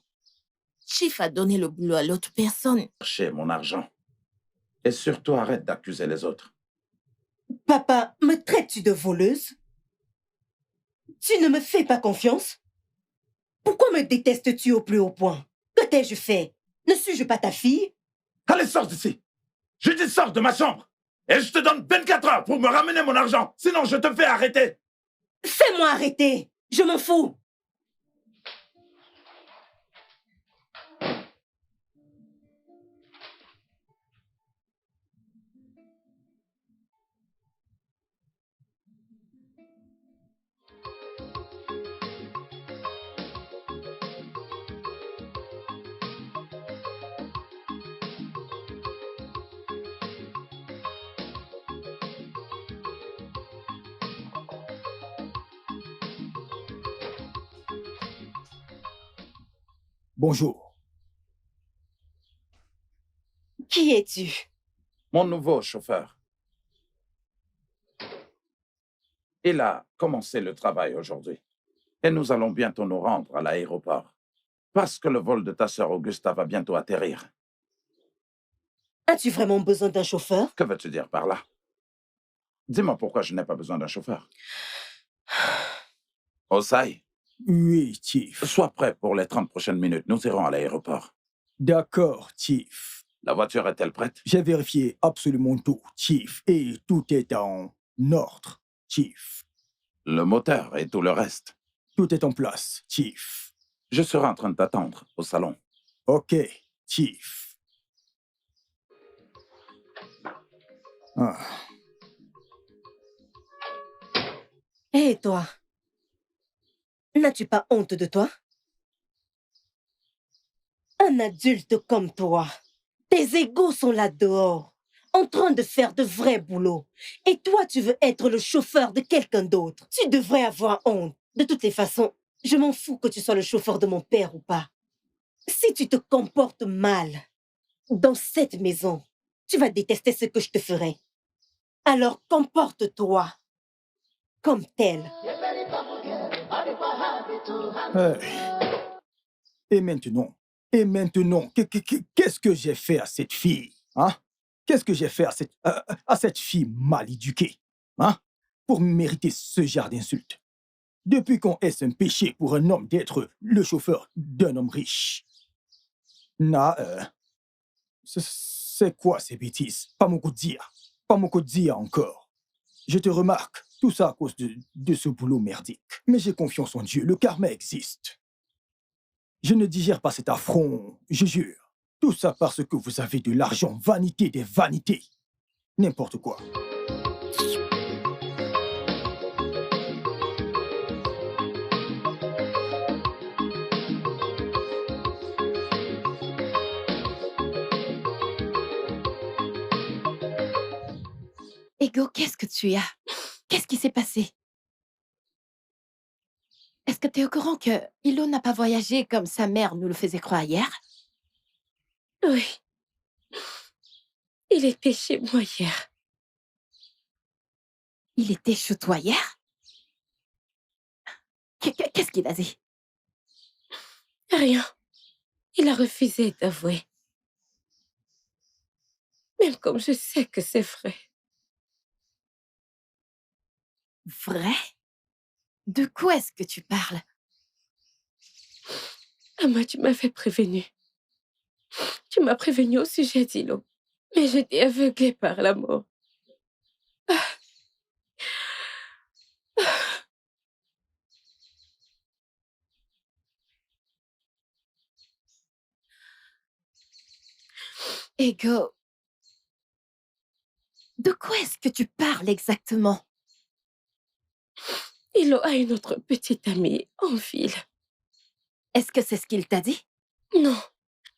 Chief a donné le boulot à l'autre personne. Chercher mon argent. Et surtout, arrête d'accuser les autres. Papa, me traites-tu de voleuse? Tu ne me fais pas confiance? Pourquoi me détestes-tu au plus haut point? Que t'ai-je fait? Ne suis-je pas ta fille? Allez, sors d'ici. Je dis sors de ma chambre. Et je te donne 24 heures pour me ramener mon argent. Sinon, je te fais arrêter. Fais-moi arrêter! Je m'en fous! Bonjour. Qui es-tu? Mon nouveau chauffeur. Il a commencé le travail aujourd'hui. Et nous allons bientôt nous rendre à l'aéroport. Parce que le vol de ta sœur Augusta va bientôt atterrir. As-tu vraiment besoin d'un chauffeur? Que veux-tu dire par là? Dis-moi pourquoi je n'ai pas besoin d'un chauffeur. Osai, Oui, Chief. sois prêt pour les 30 prochaines minutes. Nous irons à l'aéroport. D'accord, Chief. La voiture est-elle prête? J'ai vérifié absolument tout, Chief, et tout est en ordre, Chief. Le moteur et tout le reste. Tout est en place, Chief. Je serai en train de t'attendre au salon. Ok, Chief. Hé, toi. N'as-tu pas honte de toi? Un adulte comme toi. Tes égaux sont là dehors, en train de faire de vrais boulots. Et toi, tu veux être le chauffeur de quelqu'un d'autre. Tu devrais avoir honte. De toutes les façons, je m'en fous que tu sois le chauffeur de mon père ou pas. Si tu te comportes mal dans cette maison, tu vas détester ce que je te ferai. Alors comporte-toi comme tel. Et maintenant, qu'est-ce que j'ai fait à cette fille, hein? Qu'est-ce que j'ai fait à cette fille mal éduquée, hein? Pour mériter ce genre d'insultes. Depuis quand est-ce un péché pour un homme d'être le chauffeur d'un homme riche? C'est quoi ces bêtises? Pas mon coup de dire. Pas mon coup de dire encore. Je te remarque, tout ça à cause de ce boulot merdique. Mais j'ai confiance en Dieu, le karma existe. Je ne digère pas cet affront, je jure. Tout ça parce que vous avez de l'argent, vanité des vanités. N'importe quoi. Ego, qu'est-ce que tu as? Qu'est-ce qui s'est passé? Est-ce que tu es au courant que Hilo n'a pas voyagé comme sa mère nous le faisait croire hier? Oui. Il était chez moi hier. Il était chez toi hier? Qu'est-ce qu'il a dit? Rien. Il a refusé d'avouer. Même comme je sais que c'est vrai. Vrai? De quoi est-ce que tu parles? Ama, tu m'avais prévenu. Tu m'as prévenu au sujet d'Hilo. Mais j'étais aveuglée par la mort. Ego, de quoi est-ce que tu parles exactement? Il a une autre petite amie en ville. Est-ce que c'est ce qu'il t'a dit? Non,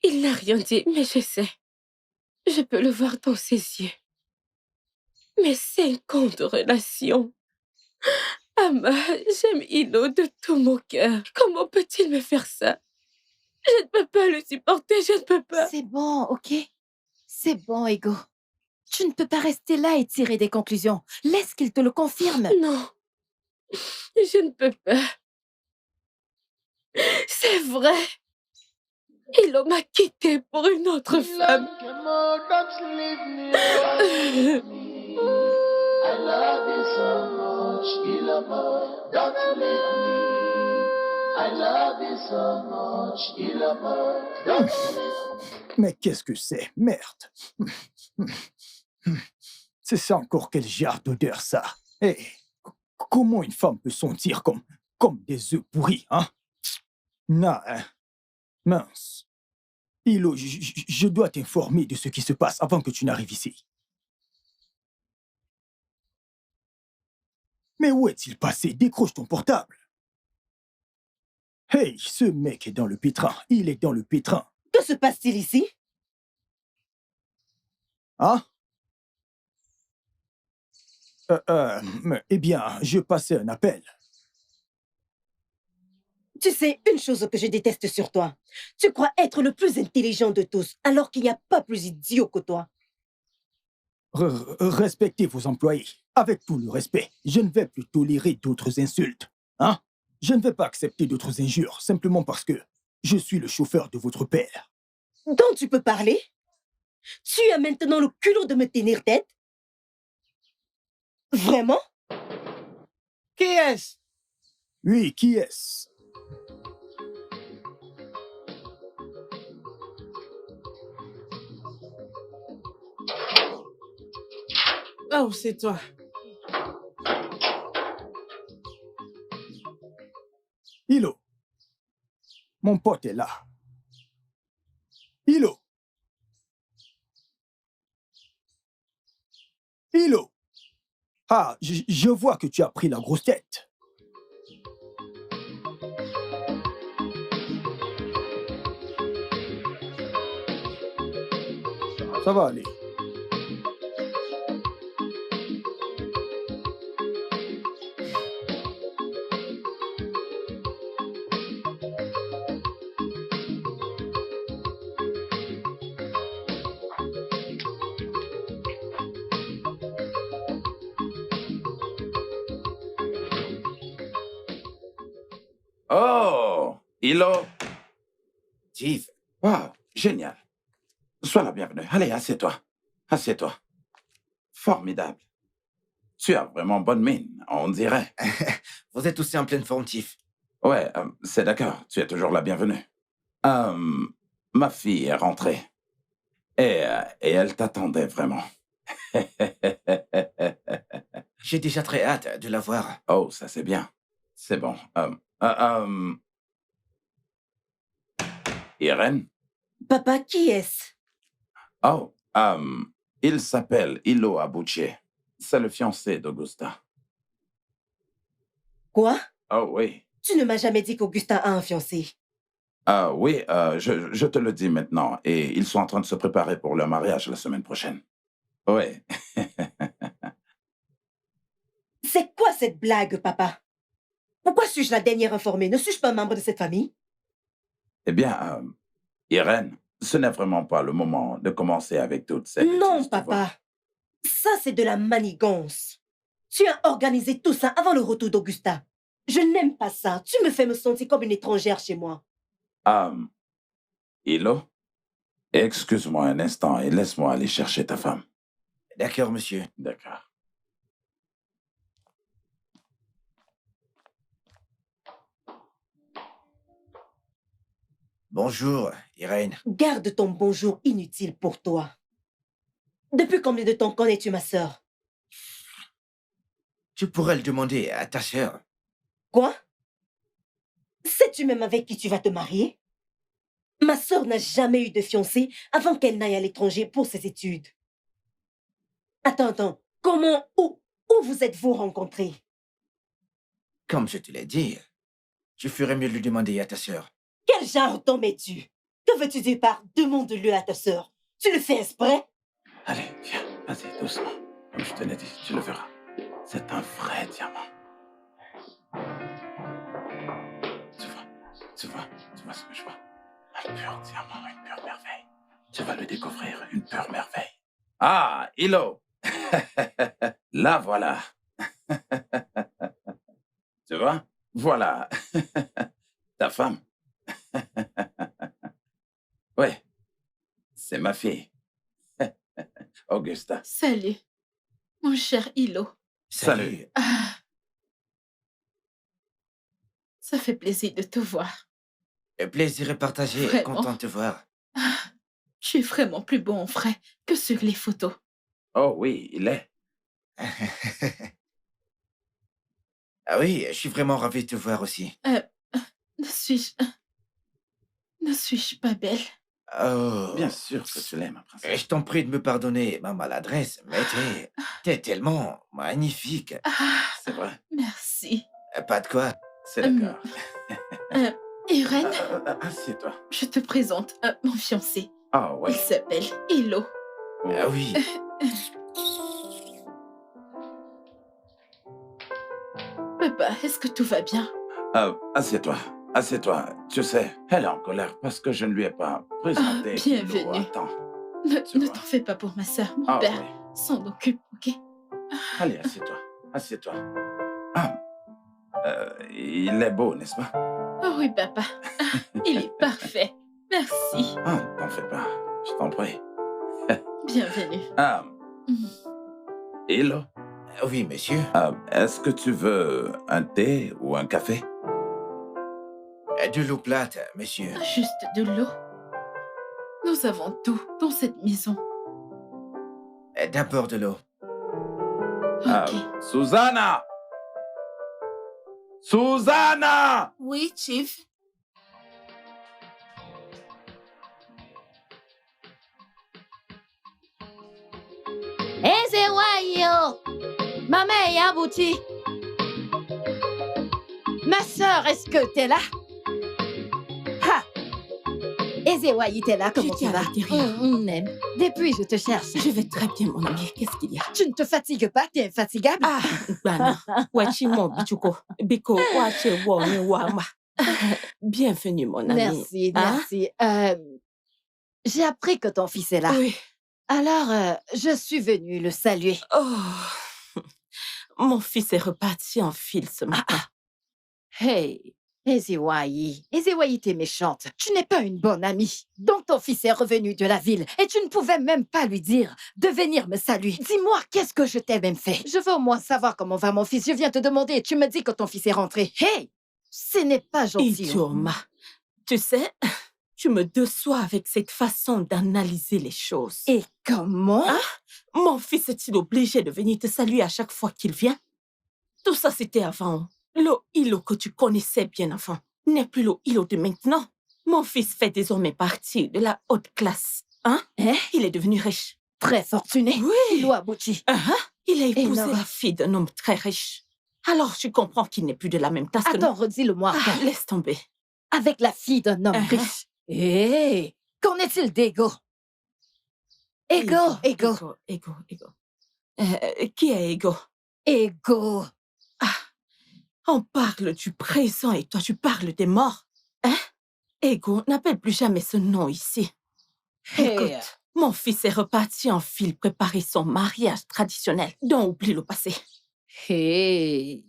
il n'a rien dit, mais je sais. Je peux le voir dans ses yeux. Mais 5 ans de relation. Ama, j'aime Hilo de tout mon cœur. Comment peut-il me faire ça? Je ne peux pas le supporter, je ne peux pas. C'est bon, ok? C'est bon, Ego. Tu ne peux pas rester là et tirer des conclusions. Laisse qu'il te le confirme. Non, je ne peux pas. C'est vrai. Hilo m'a quitté pour une autre femme. I love you so much, Ilama. Don't leave me. I love you so much, Ilama. Don't leave me. Mais qu'est-ce que c'est? Merde. C'est ça encore quel genre d'odeur, ça? Hé, comment une femme peut sentir comme des œufs pourris, hein? Non, hein? Mince. Hilo, je dois t'informer de ce qui se passe avant que tu n'arrives ici. Mais où est-il passé? Décroche ton portable. Hey, ce mec est dans le pétrin. Il est dans le pétrin. Que se passe-t-il ici? Hein? Eh bien, je passais un appel. Tu sais, une chose que je déteste sur toi. Tu crois être le plus intelligent de tous, alors qu'il n'y a pas plus idiot que toi. Respectez vos employés. Avec tout le respect, je ne vais plus tolérer d'autres insultes. Hein? Je ne vais pas accepter d'autres injures, simplement parce que je suis le chauffeur de votre père. Dont tu peux parler? Tu as maintenant le culot de me tenir tête? Vraiment? Qui est-ce? Oui, qui est-ce? Oh, c'est toi. Hilo. Mon pote est là. Hilo. Hilo. Ah, je vois que tu as pris la grosse tête. Ça va aller. Oh, Hilo. Steve, Wow, génial. Sois la bienvenue. Allez, assieds-toi. Assieds-toi. Formidable. Tu as vraiment bonne mine, on dirait. vous êtes aussi en pleine forme, Tiff. Ouais, c'est d'accord. Tu es toujours la bienvenue. Ma fille est rentrée. Et elle t'attendait vraiment. J'ai déjà très hâte de la voir. Oh, ça c'est bien. C'est bon. Irène? Papa, qui est-ce? Oh, il s'appelle Hilo Abuche. C'est le fiancé d'Augusta. Quoi? Oh oui. Tu ne m'as jamais dit qu'Augustin a un fiancé. Oui, je te le dis maintenant. Et ils sont en train de se préparer pour leur mariage la semaine prochaine. Oui. C'est quoi cette blague, papa? Pourquoi suis-je la dernière informée? Ne suis-je pas membre de cette famille? Eh bien, Irène, ce n'est vraiment pas le moment de commencer avec toutes ces Non, bêtises, tu vois. papa. Ça, c'est de la manigance. Tu as organisé tout ça avant le retour d'Augusta. Je n'aime pas ça. Tu me fais me sentir comme une étrangère chez moi. Hilo, excuse-moi un instant et laisse-moi aller chercher ta femme. D'accord, monsieur. D'accord. Bonjour, Irène. Garde ton bonjour inutile pour toi. Depuis combien de temps connais-tu ma sœur? Tu pourrais le demander à ta sœur. Quoi? Sais-tu même avec qui tu vas te marier? Ma sœur n'a jamais eu de fiancé avant qu'elle n'aille à l'étranger pour ses études. Attends. Comment, où vous êtes-vous rencontrés? Comme je te l'ai dit, tu ferais mieux de lui demander à ta sœur. Quel genre d'homme es-tu? Que veux-tu dire par demande-le à ta sœur? Tu le fais exprès? Allez, viens, vas-y, doucement. Comme je te l'ai dit, tu le verras. C'est un vrai diamant. Tu vois ce que je vois? Un pur diamant, une pure merveille. Tu vas le découvrir, une pure merveille. Ah, Hilo! Là, voilà. Tu vois? Voilà. Ta femme. Ouais, c'est ma fille. Augusta. Salut, mon cher Hilo. Salut. Ah, ça fait plaisir de te voir. Le plaisir est partagé. Vraiment. Content de te voir. Ah, tu es vraiment plus beau en vrai que sur les photos. Oh oui, il est. Ah oui, je suis vraiment ravi de te voir aussi. Ne suis-je pas belle? Oh. Bien sûr que tu l'aimes, ma princesse. Je t'en prie de me pardonner ma maladresse, mais t'es tellement magnifique. Ah, C'est vrai. merci. Pas de quoi. C'est d'accord. Irène, Assieds-toi. je te présente mon fiancé. Ah ouais. Il s'appelle Hilo. Ah oui. Papa, est-ce que tout va bien? Assieds-toi. Assieds-toi. Tu sais, elle est en colère parce que je ne lui ai pas présenté. Bienvenue. Attends. Ne t'en fais pas pour ma sœur. Mon père s'en occupe, ok? Allez, assieds-toi. Assieds-toi. Il est beau, n'est-ce pas? Oh oui, papa. Il est parfait. Merci. T'en fais pas. Je t'en prie. Bienvenue. Hilo? Oui, monsieur. Est-ce que tu veux un thé ou un café? De l'eau plate, monsieur. Juste de l'eau. Nous avons tout dans cette maison. D'abord de l'eau. Ok. Susanna! Susanna! Oui, Chief. Ezewayo! Maman est aboutie. Ma sœur, est-ce que t'es là? Ha! Ezewayi, t'es là, comment tu J'étais à vas? l'intérieur. Depuis, je te cherche. Je vais très bien, mon ami. Qu'est-ce qu'il y a? Tu ne te fatigues pas, t'es infatigable? Ah, Bana. Wachimo Bichuko. Biko, Wache Woni Wama. Bienvenue, mon ami. Merci, Hein? merci. J'ai appris que ton fils est là. Oui. Alors, je suis venue le saluer. Oh. Mon fils est reparti en file ce matin. Hey, Ezewayi, t'es méchante. Tu n'es pas une bonne amie. Donc ton fils est revenu de la ville et tu ne pouvais même pas lui dire de venir me saluer. Dis-moi, qu'est-ce que je t'ai même fait? Je veux au moins savoir comment va mon fils. Je viens te demander et tu me dis que ton fils est rentré. Hey, ce n'est pas gentil. Idioma. Tu sais, tu me déçois avec cette façon d'analyser les choses. Et comment? Hein? Mon fils est-il obligé de venir te saluer à chaque fois qu'il vient? Tout ça, c'était avant. Le Hilo que tu connaissais bien avant n'est plus le Hilo de maintenant. Mon fils fait désormais partie de la haute classe. Hein? Il est devenu riche. Très fortuné. Oui. Hilo Abouchi. Il a épousé Énorme. la fille d'un homme très riche. Alors, tu comprends qu'il n'est plus de la même tasse que nous. Attends, redis-le-moi. Laisse tomber. Avec la fille d'un homme riche. Hé, qu'en est-il d'Ego? Ego. Qui est Ego? Ego. On parle du présent et toi, tu parles des morts. Hein? Ego, n'appelle plus jamais ce nom ici. Hey. Écoute, mon fils est reparti en file préparer son mariage traditionnel. Donc, oublie le passé. Hey.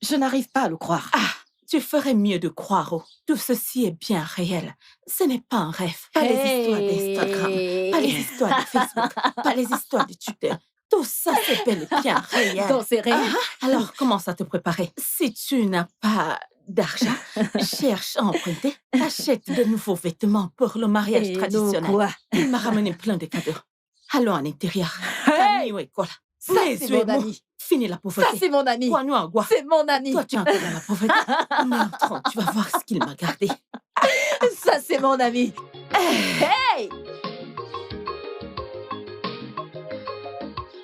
Je n'arrive pas à le croire. Tu ferais mieux de croire. Tout ceci est bien réel. Ce n'est pas un rêve. Pas les histoires d'Instagram, pas les histoires de Facebook, pas les histoires de Twitter. Tout ça, c'est bel et bien réel. Dans ces rêves. Alors, commence à te préparer. Si tu n'as pas d'argent, cherche à emprunter. Achète de nouveaux vêtements pour le mariage traditionnel. Quoi? Il m'a ramené plein de cadeaux. Allons en intérieur. Hey! Ça, Mais c'est mon ami. Fini la pauvreté. Ça, c'est mon ami. Quoi, nous, en quoi? C'est mon ami. Toi, tu es encore dans la pauvreté. Mais entrons, tu vas voir ce qu'il m'a gardé. Ça, c'est mon ami. Hey!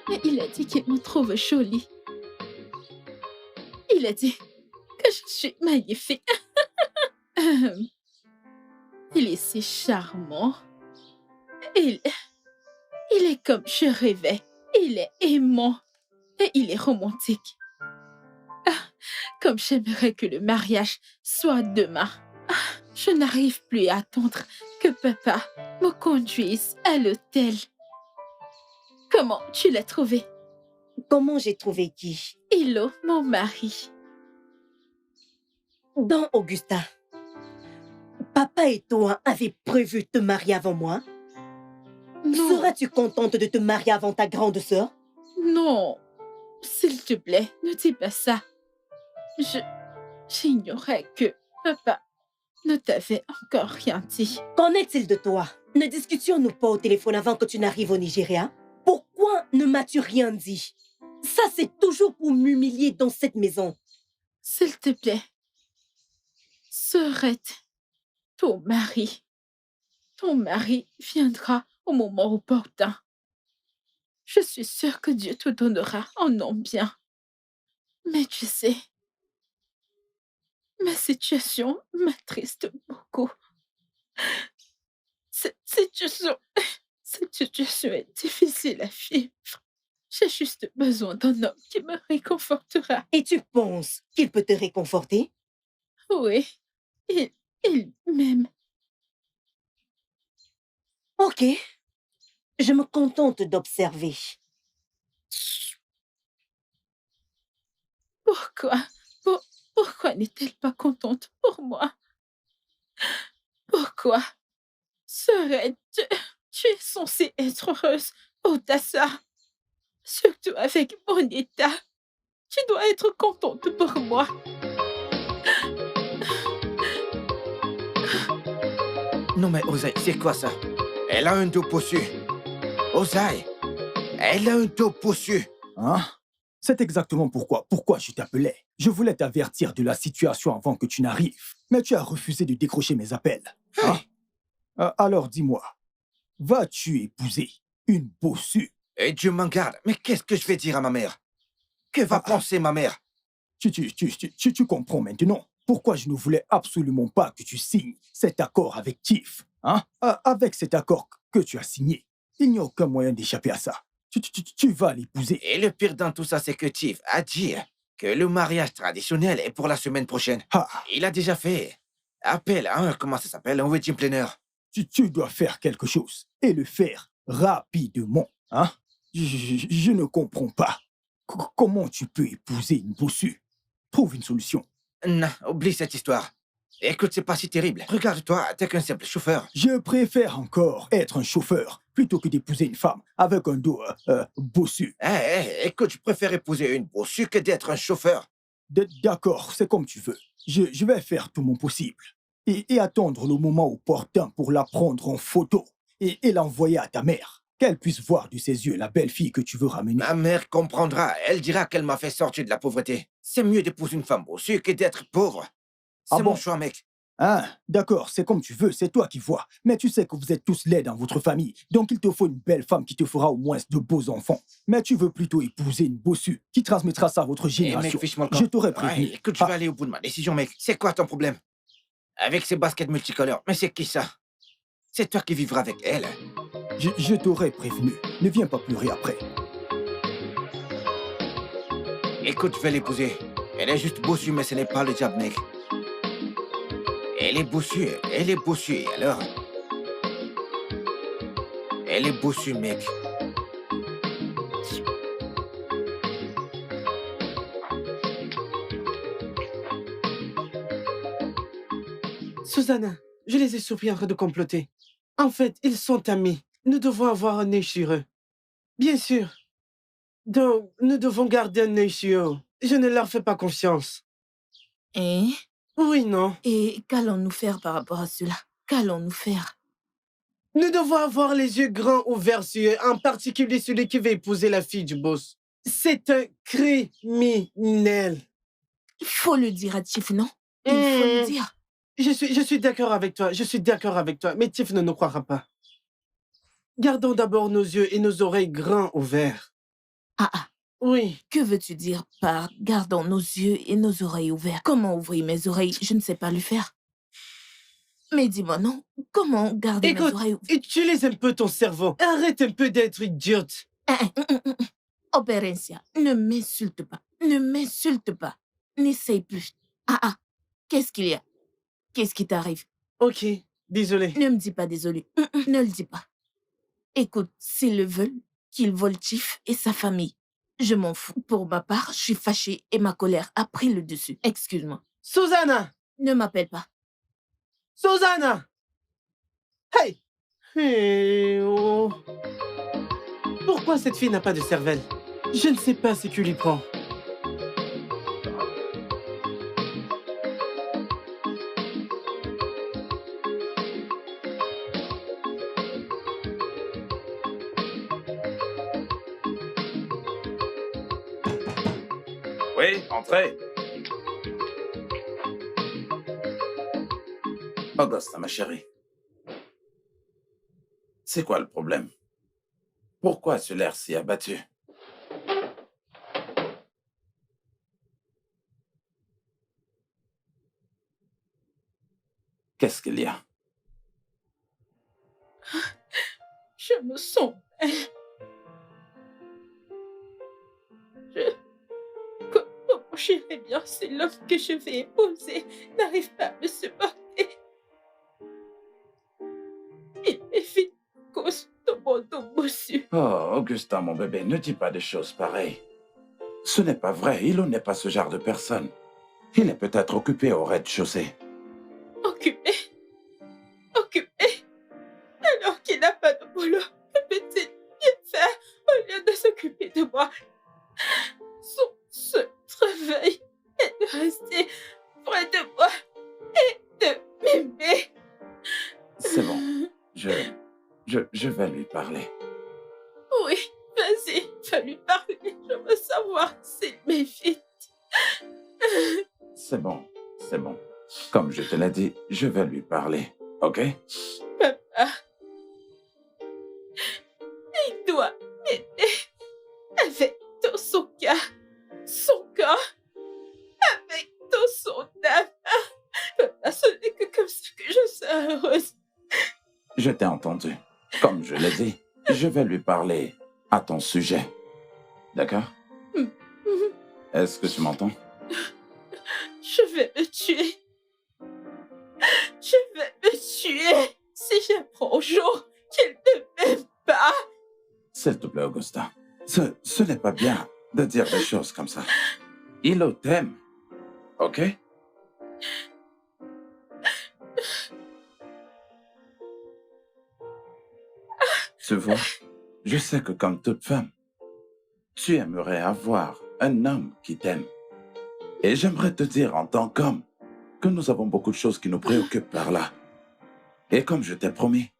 Mais il a dit qu'il me trouve jolie. Il a dit que je suis magnifique. Il est si charmant. Il est comme je rêvais. Il est aimant. Et il est romantique. Ah, comme j'aimerais que le mariage soit demain. Ah, je n'arrive plus à attendre que papa me conduise à l'hôtel. Comment tu l'as trouvé? Comment j'ai trouvé qui? Hilo, mon mari. Don Augusta. Papa et toi avez prévu de te marier avant moi? Non. Seras-tu contente de te marier avant ta grande sœur? Non. S'il te plaît, ne dis pas ça. J'ignorais que papa ne t'avait encore rien dit. Qu'en est-il de toi? Ne discutions-nous pas au téléphone avant que tu n'arrives au Nigeria? Pourquoi ne m'as-tu rien dit? Ça, c'est toujours pour m'humilier dans cette maison. S'il te plaît, serait ton mari. Ton mari viendra au moment opportun. Je suis sûre que Dieu te donnera un nom bien. Mais tu sais, ma situation m'attriste beaucoup. Cette situation est difficile à vivre. J'ai juste besoin d'un homme qui me réconfortera. Et tu penses qu'il peut te réconforter? Oui, il m'aime. Ok. Je me contente d'observer. Pourquoi n'est-elle pas contente pour moi? Pourquoi tu es censée être heureuse, Otassa? Surtout avec mon état. Tu dois être contente pour moi. Non mais Osaï, c'est quoi ça? Elle a un dos bossu. Osaï, elle a un dos bossu. Hein? C'est exactement pourquoi je t'appelais. Je voulais t'avertir de la situation avant que tu n'arrives. Mais tu as refusé de décrocher mes appels. Hein? Alors dis-moi, vas-tu épouser une bossue? Et Dieu m'en garde, mais qu'est-ce que je vais dire à ma mère? Que va penser ma mère? Tu comprends maintenant pourquoi je ne voulais absolument pas que tu signes cet accord avec Tiff. Hein? Avec cet accord que tu as signé, il n'y a aucun moyen d'échapper à ça. Tu vas l'épouser. Et le pire dans tout ça, c'est que Tiff a dit que le mariage traditionnel est pour la semaine prochaine. Il a déjà fait appel à un, comment ça s'appelle, un wedding planner. Tu dois faire quelque chose et le faire rapidement. Hein? Je ne comprends pas. Comment tu peux épouser une bossue? Trouve une solution. Non, oublie cette histoire. Écoute, c'est pas si terrible. Regarde-toi, t'es qu'un simple chauffeur. Je préfère encore être un chauffeur plutôt que d'épouser une femme avec un dos bossu. Écoute, je préfère épouser une bossue que d'être un chauffeur. D'accord, c'est comme tu veux. Je vais faire tout mon possible. Et attendre le moment opportun pour la prendre en photo et l'envoyer à ta mère. Qu'elle puisse voir de ses yeux la belle fille que tu veux ramener. Ma mère comprendra. Elle dira qu'elle m'a fait sortir de la pauvreté. C'est mieux d'épouser une femme bossue que d'être pauvre. C'est mon choix, mec. Ah, d'accord, c'est comme tu veux, c'est toi qui vois. Mais tu sais que vous êtes tous laids dans votre famille, donc il te faut une belle femme qui te fera au moins de beaux enfants. Mais tu veux plutôt épouser une bossue qui transmettra ça à votre génération. Mec, je t'aurais prévenu. Écoute, je vais aller au bout de ma décision, mec. C'est quoi ton problème? Avec ces baskets multicolores. Mais c'est qui ça? C'est toi qui vivras avec elle. Je t'aurais prévenu. Ne viens pas pleurer après. Écoute, je vais l'épouser. Elle est juste bossue, mais ce n'est pas le diable, mec. Elle est bossue, alors. Elle est bossue, mec. Susanna, je les ai surpris en train de comploter. En fait, ils sont amis. Nous devons avoir un œil sur eux. Bien sûr. Donc, nous devons garder un œil sur eux. Je ne leur fais pas confiance. Et? Oui, non. Et qu'allons-nous faire par rapport à cela? Qu'allons-nous faire? Nous devons avoir les yeux grands ouverts sur eux, en particulier celui qui va épouser la fille du boss. C'est un criminel. Il faut le dire à Tiff, non? Il faut le dire. Je suis d'accord avec toi. Je suis d'accord avec toi. Mais Tiff ne nous croira pas. Gardons d'abord nos yeux et nos oreilles grands ouverts. Ah, Oui. que veux-tu dire par gardons nos yeux et nos oreilles ouverts? Comment ouvrir mes oreilles? Je ne sais pas le faire. Mais dis-moi, non, comment garder mes Écoute, oreilles ouvertes? utilise un peu ton cerveau. Arrête un peu d'être idiote. Opérencia, ne m'insulte pas. Ne m'insulte pas. N'essaye plus. Qu'est-ce qu'il y a? Qu'est-ce qui t'arrive? Ok, désolé. Ne me dis pas désolé. Ne le dis pas. Écoute, s'ils le veulent, qu'ils volent Tiff et sa famille. Je m'en fous. Pour ma part, je suis fâchée et ma colère a pris le dessus. Excuse-moi. Susanna! Ne m'appelle pas. Susanna! Hey! Hey, oh. Pourquoi cette fille n'a pas de cervelle? Je ne sais pas ce qui lui prend. Oui, entrez. Augusta, ma chérie. C'est quoi le problème? Pourquoi as-tu l'air si abattu? Qu'est-ce qu'il y a? Je me sens belle. Comment j'irai bien si l'homme que je vais épouser n'arrive pas à me supporter? Il m'évite à cause de mon dos bossu. Oh, Augusta, mon bébé, ne dis pas des choses pareilles. Ce n'est pas vrai. Hilo n'est pas ce genre de personne. Il est peut-être occupé au rez-de-chaussée. Occupé? Alors qu'il n'a pas de boulot, que peut-il bien faire au lieu de s'occuper de moi? Son seul travail est de rester près de moi et de m'aimer. C'est bon. Je vais lui parler. Oui, vas-y, va lui parler. Je veux savoir s'il m'évite. C'est bon, c'est bon. Comme je te l'ai dit, je vais lui parler. OK? Papa, il doit m'aider avec tout son cœur, avec tout son âme. Papa, ce n'est que comme ça que je serai heureuse. Je t'ai entendu. Comme je l'ai dit, je vais lui parler à ton sujet. D'accord? Est-ce que tu m'entends? Je vais me tuer. Je vais me tuer si j'apprends au jour qu'il ne m'aime pas. S'il te plaît, Augusta. Ce n'est pas bien de dire des choses comme ça. Hilo t'aime. OK? Tu vois, je sais que comme toute femme, tu aimerais avoir un homme qui t'aime. Et j'aimerais te dire en tant qu'homme que nous avons beaucoup de choses qui nous préoccupent par là. Et comme je t'ai promis,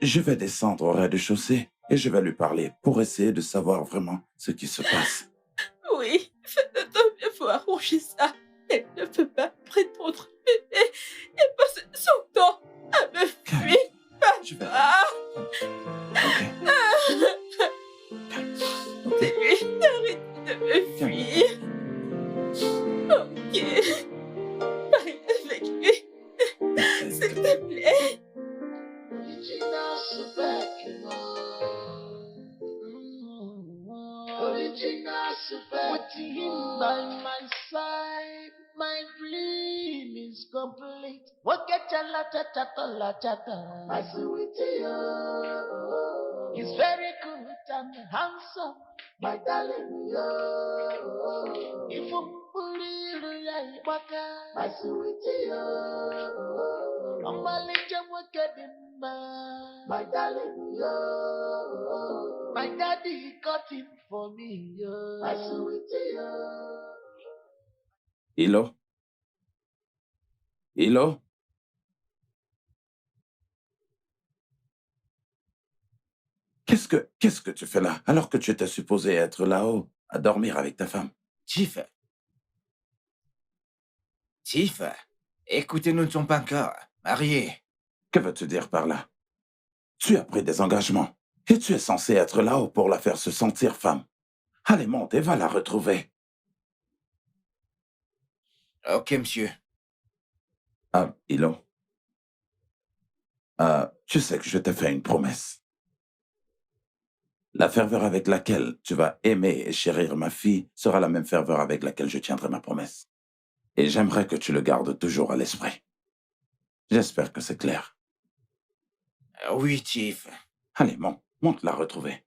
je vais descendre au rez-de-chaussée et je vais lui parler pour essayer de savoir vraiment ce qui se passe. Oui, faites-toi bien faut arranger ça. Elle ne peut pas prétendre m'aimer et passer son temps à me fuir. Je vais... Papa, OK. dis-lui d'arrêter de me fuir. Ok. Parle avec lui. S'il te plaît. Original super Original super Waiting by my side, my dream is complete. What get la chata? My sweetie, he's very good and handsome, my darling, yo. If I'm my sweetie, I'm a little my darling, yo. My daddy got him for me, yo. My sweetie, yo. Hilo? Hilo? Qu'est-ce que tu fais là, alors que tu étais supposé être là-haut, à dormir avec ta femme? Tiff. Tiff, Écoutez, nous ne sommes pas encore mariés. Que veux-tu dire par là? Tu as pris des engagements et tu es censé être là-haut pour la faire se sentir femme. Allez, monte et va la retrouver. Ok, monsieur. Ah, Ilo. Tu sais que je t'ai fait une promesse. La ferveur avec laquelle tu vas aimer et chérir ma fille sera la même ferveur avec laquelle je tiendrai ma promesse. Et j'aimerais que tu le gardes toujours à l'esprit. J'espère que c'est clair. Oui, Chief. Allez, monte la retrouver.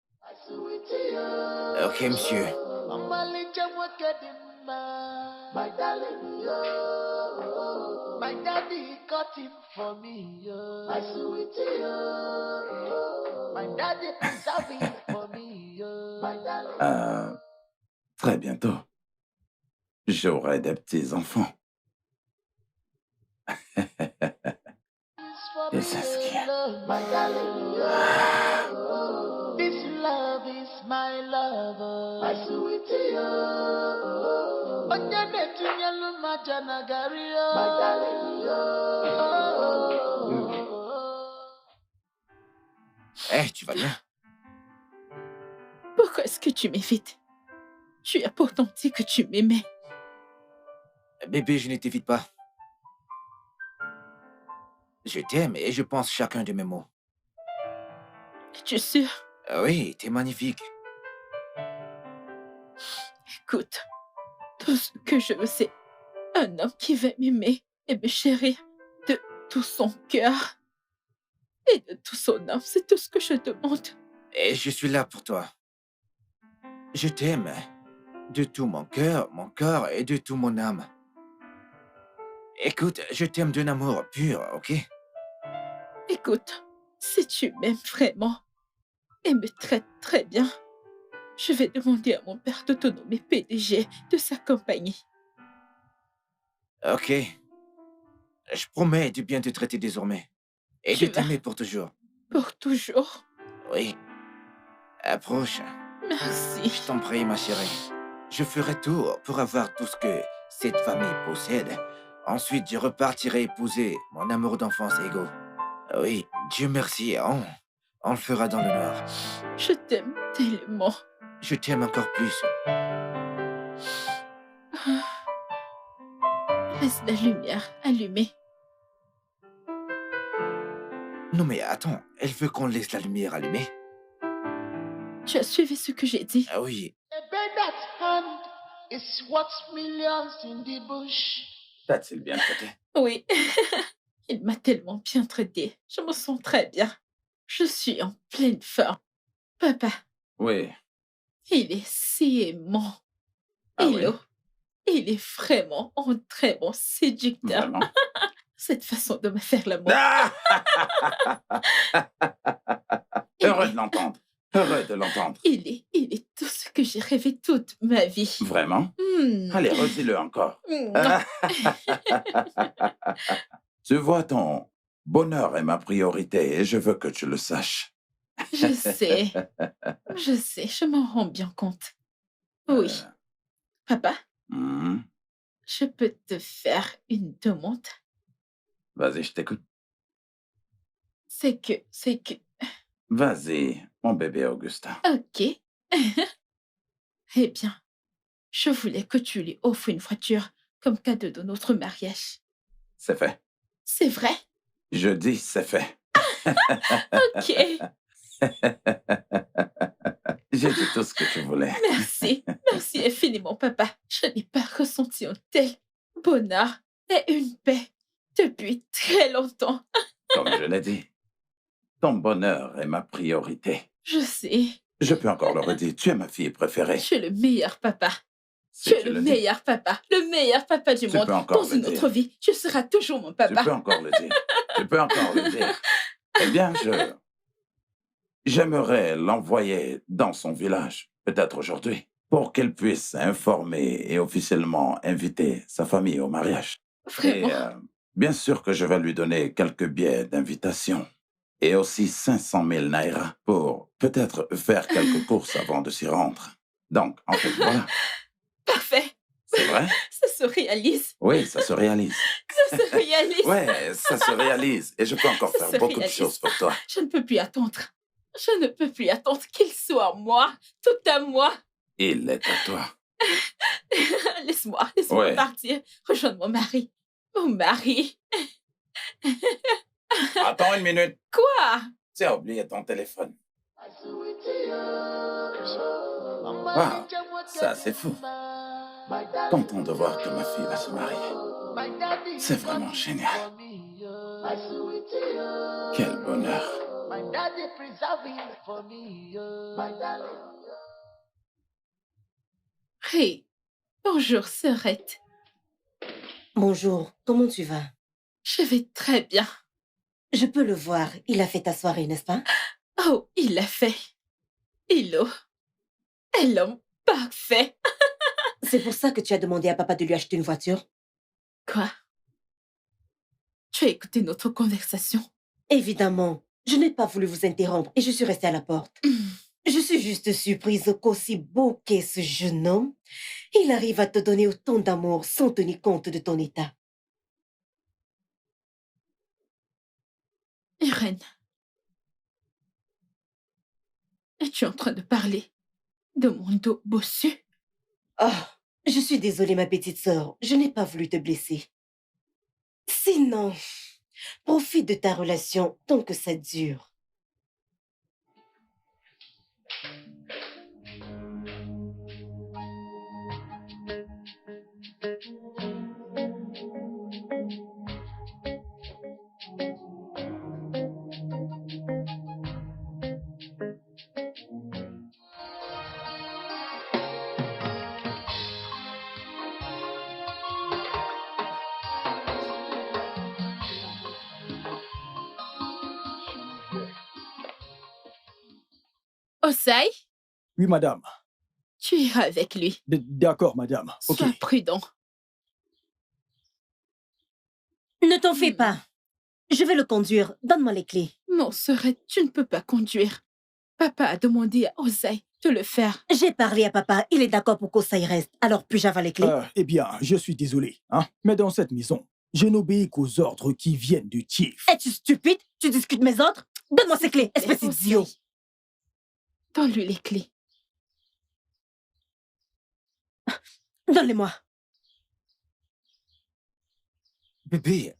Ok, monsieur. My darling, yo. My daddy got him for me, yo. My sweetie, yo. My daddy preserve him for me, yo. My darling. Très bientôt, j'aurai des petits-enfants. Et c'est ce qui est. My darling, yo. This love is my love. My sweetie, yo. Onyane tunyelu majana gari, yo. My darling, yo. Eh, tu vas bien? Pourquoi est-ce que tu m'évites? Tu as pourtant dit que tu m'aimais. Bébé, je ne t'évite pas. Je t'aime et je pense chacun de mes mots. Es-tu sûr? Oui, t'es magnifique. Écoute, tout ce que je veux, c'est un homme qui va m'aimer et me chérir de tout son cœur et de tout son âme. C'est tout ce que je demande. Et je suis là pour toi. Je t'aime de tout mon cœur, mon corps et de tout mon âme. Écoute, je t'aime d'un amour pur, ok? Écoute, si tu m'aimes vraiment et me traites très bien, je vais demander à mon père de te nommer PDG de sa compagnie. Ok. Je promets de bien te traiter désormais. Et Tu de t'aimer pour toujours. Pour toujours. Oui. Approche. Merci. Je t'en prie, ma chérie. Je ferai tout pour avoir tout ce que cette famille possède. Ensuite, je repartirai épouser mon amour d'enfance Ego. Oui, Dieu merci, on le fera dans le noir. Je t'aime tellement. Je t'aime encore plus. Laisse la lumière allumée. Non mais attends, elle veut qu'on laisse la lumière allumée? Tu as suivi ce que j'ai dit? Ah oui. A bird hand is worth millions in the bush. T'a-t-il bien traité? Oui. Il m'a tellement bien traité. Je me sens très bien. Je suis en pleine forme. Papa, Oui. il est si aimant. Ah oui? Hello. Il est vraiment un très bon séducteur. Vraiment? Cette façon de me faire l'amour. Heureux de l'entendre. Heureux de l'entendre. Il est tout ce que j'ai rêvé toute ma vie. Vraiment? Hmm. Allez, redis-le encore. Mouah. Tu vois, ton bonheur est ma priorité et je veux que tu le saches. Je sais, je m'en rends bien compte. Oui. Papa, Hmm. je peux te faire une demande? Vas-y, je t'écoute. C'est que... Vas-y, mon bébé Augustin. Ok. Eh bien, je voulais que tu lui offres une voiture comme cadeau de notre mariage. C'est fait. C'est vrai? Je dis c'est fait. Ok. J'ai dit tout ce que tu voulais. Merci. Merci infiniment, papa. Je n'ai pas ressenti un tel bonheur et une paix depuis très longtemps. Comme je l'ai dit, ton bonheur est ma priorité. Je sais. Je peux encore le redire, tu es ma fille préférée. Tu es le meilleur papa. Si Tu es tu le le dis. meilleur papa. Le meilleur papa du Tu monde. peux encore Dans le une dire. autre vie, tu seras toujours mon Tu papa. peux encore le dire. Tu peux encore le dire. Eh bien, j'aimerais l'envoyer dans son village, peut-être aujourd'hui, pour qu'elle puisse informer et officiellement inviter sa famille au mariage. Vraiment? Et bien sûr que je vais lui donner quelques billets d'invitation et aussi 500 000 naira pour peut-être faire quelques courses avant de s'y rendre. Donc, en fait, voilà. Parfait. C'est vrai? Ça se réalise. Oui, ça se réalise. Ça se réalise. Ouais, ça se réalise. Et je peux encore Ça faire se beaucoup de réalise. choses pour toi. Je ne peux plus attendre. Je ne peux plus attendre qu'il soit moi, tout à moi. Il est à toi. Laisse-moi Ouais. partir. Rejoindre mon mari. Mon mari. Attends une minute. Quoi? Tu as oublié ton téléphone. Wow, ça c'est fou. Content de voir que ma fille va se marier. C'est vraiment génial. Quel bonheur. Hey, bonjour, sœurette. Bonjour, comment tu vas? Je vais très bien. Je peux le voir, il a fait ta soirée, n'est-ce pas? Oh, il l'a fait. Hello. est l'homme parfait. C'est pour ça que tu as demandé à papa de lui acheter une voiture? Quoi? Tu as écouté notre conversation? Évidemment. Je n'ai pas voulu vous interrompre et je suis restée à la porte. Je suis juste surprise qu'aussi beau qu'est ce jeune homme, il arrive à te donner autant d'amour sans tenir compte de ton état. Irène, es-tu en train de parler de mon dos bossu? Oh, je suis désolée, ma petite sœur. Je n'ai pas voulu te blesser. Sinon, profite de ta relation tant que ça dure. Osai, Oui, madame. tu iras avec lui. D'accord, madame. Ok. Sois prudent. Ne t'en fais pas. Je vais le conduire. Donne-moi les clés. Non, Serette, tu ne peux pas conduire. Papa a demandé à Osai de le faire. J'ai parlé à papa. Il est d'accord pour qu'Osai reste. Alors, puis-je avoir les clés? Eh bien, je suis désolé, hein, mais dans cette maison, je n'obéis qu'aux ordres qui viennent du chief. Es-tu stupide? Tu discutes mes ordres? Donne-moi ces clés, espèce Osai, d'idiot. donne-lui les clés. Donne-les-moi. Bébé,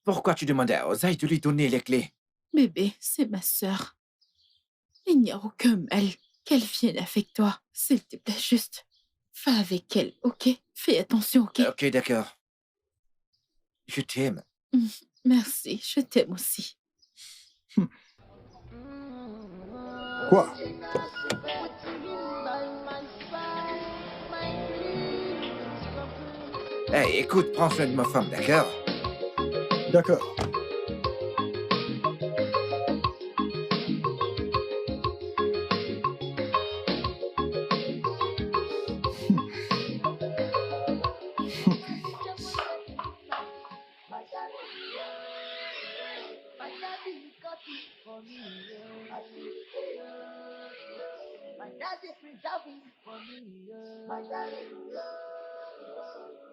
pourquoi tu demandais à Osai de lui donner les clés? Bébé, c'est ma sœur. Il n'y a aucun mal qu'elle vienne avec toi. S'il te plaît, juste, va avec elle, ok? Fais attention, ok? Ok, d'accord. Je t'aime. Merci, je t'aime aussi. Quoi? Hey, écoute, prends soin de ma femme, d'accord? D'accord.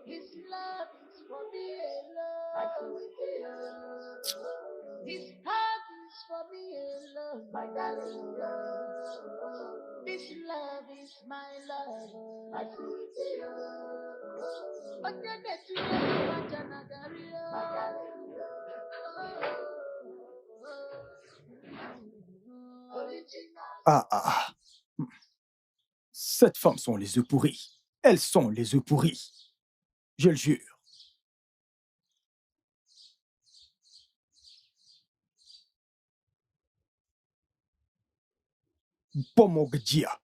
His love is for me alone. His heart is for me alone. My darling love. This love is my love. My sweetie love. But then that you want another real. My darling love. Original. Ah. Cette femme sont les œufs pourris. Elles sont les œufs pourris. Je le jure. Pomogadia.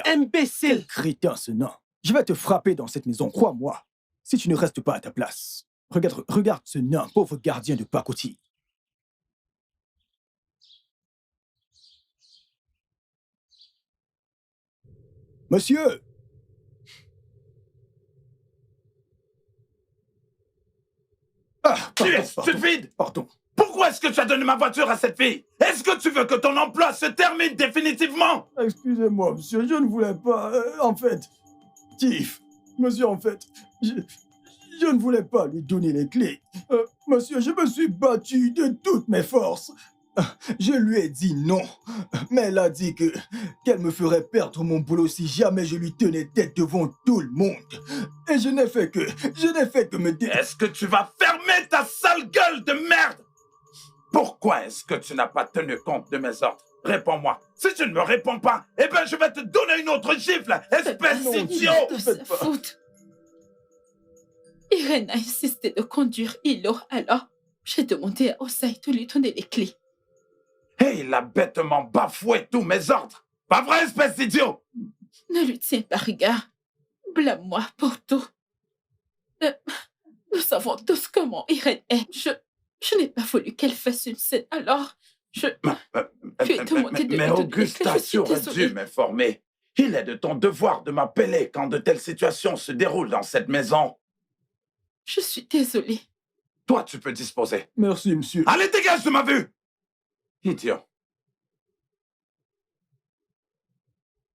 Imbécile! Quel crétin ce nain. Je vais te frapper dans cette maison, crois-moi. Si tu ne restes pas à ta place. Regarde ce nain, pauvre gardien de pacotille. Monsieur! Tu es stupide! Pardon. Pourquoi est-ce que tu as donné ma voiture à cette fille? Est-ce que tu veux que ton emploi se termine définitivement? Excusez-moi, monsieur, je ne voulais pas. En fait, Tiff, monsieur, en fait, je ne voulais pas lui donner les clés. Monsieur, je me suis battu de toutes mes forces. Je lui ai dit non, mais elle a dit qu'elle me ferait perdre mon boulot si jamais je lui tenais tête devant tout le monde. Et je n'ai fait que me dire... Est-ce que tu vas fermer ta sale gueule de merde? Pourquoi est-ce que tu n'as pas tenu compte de mes ordres? Réponds-moi. Si tu ne me réponds pas, eh ben je vais te donner une autre gifle, espèce d'idiot! De sa faute. Irène a insisté de conduire Hilo, alors j'ai demandé à Osai de lui donner les clés. Et il a bêtement bafoué tous mes ordres. Pas vrai, espèce d'idiot? Ne lui tiens pas rigueur. Blâme-moi pour tout. Nous savons tous comment Irène est. Je n'ai pas voulu qu'elle fasse une scène, alors je lui ai demandé de Mais lui donner les Augusta, clés. tu aurais dû m'informer. Il est de ton devoir de m'appeler quand de telles situations se déroulent dans cette maison. Je suis désolée. Toi, tu peux disposer. Merci, monsieur. Allez, dégage de ma vue! Idiot.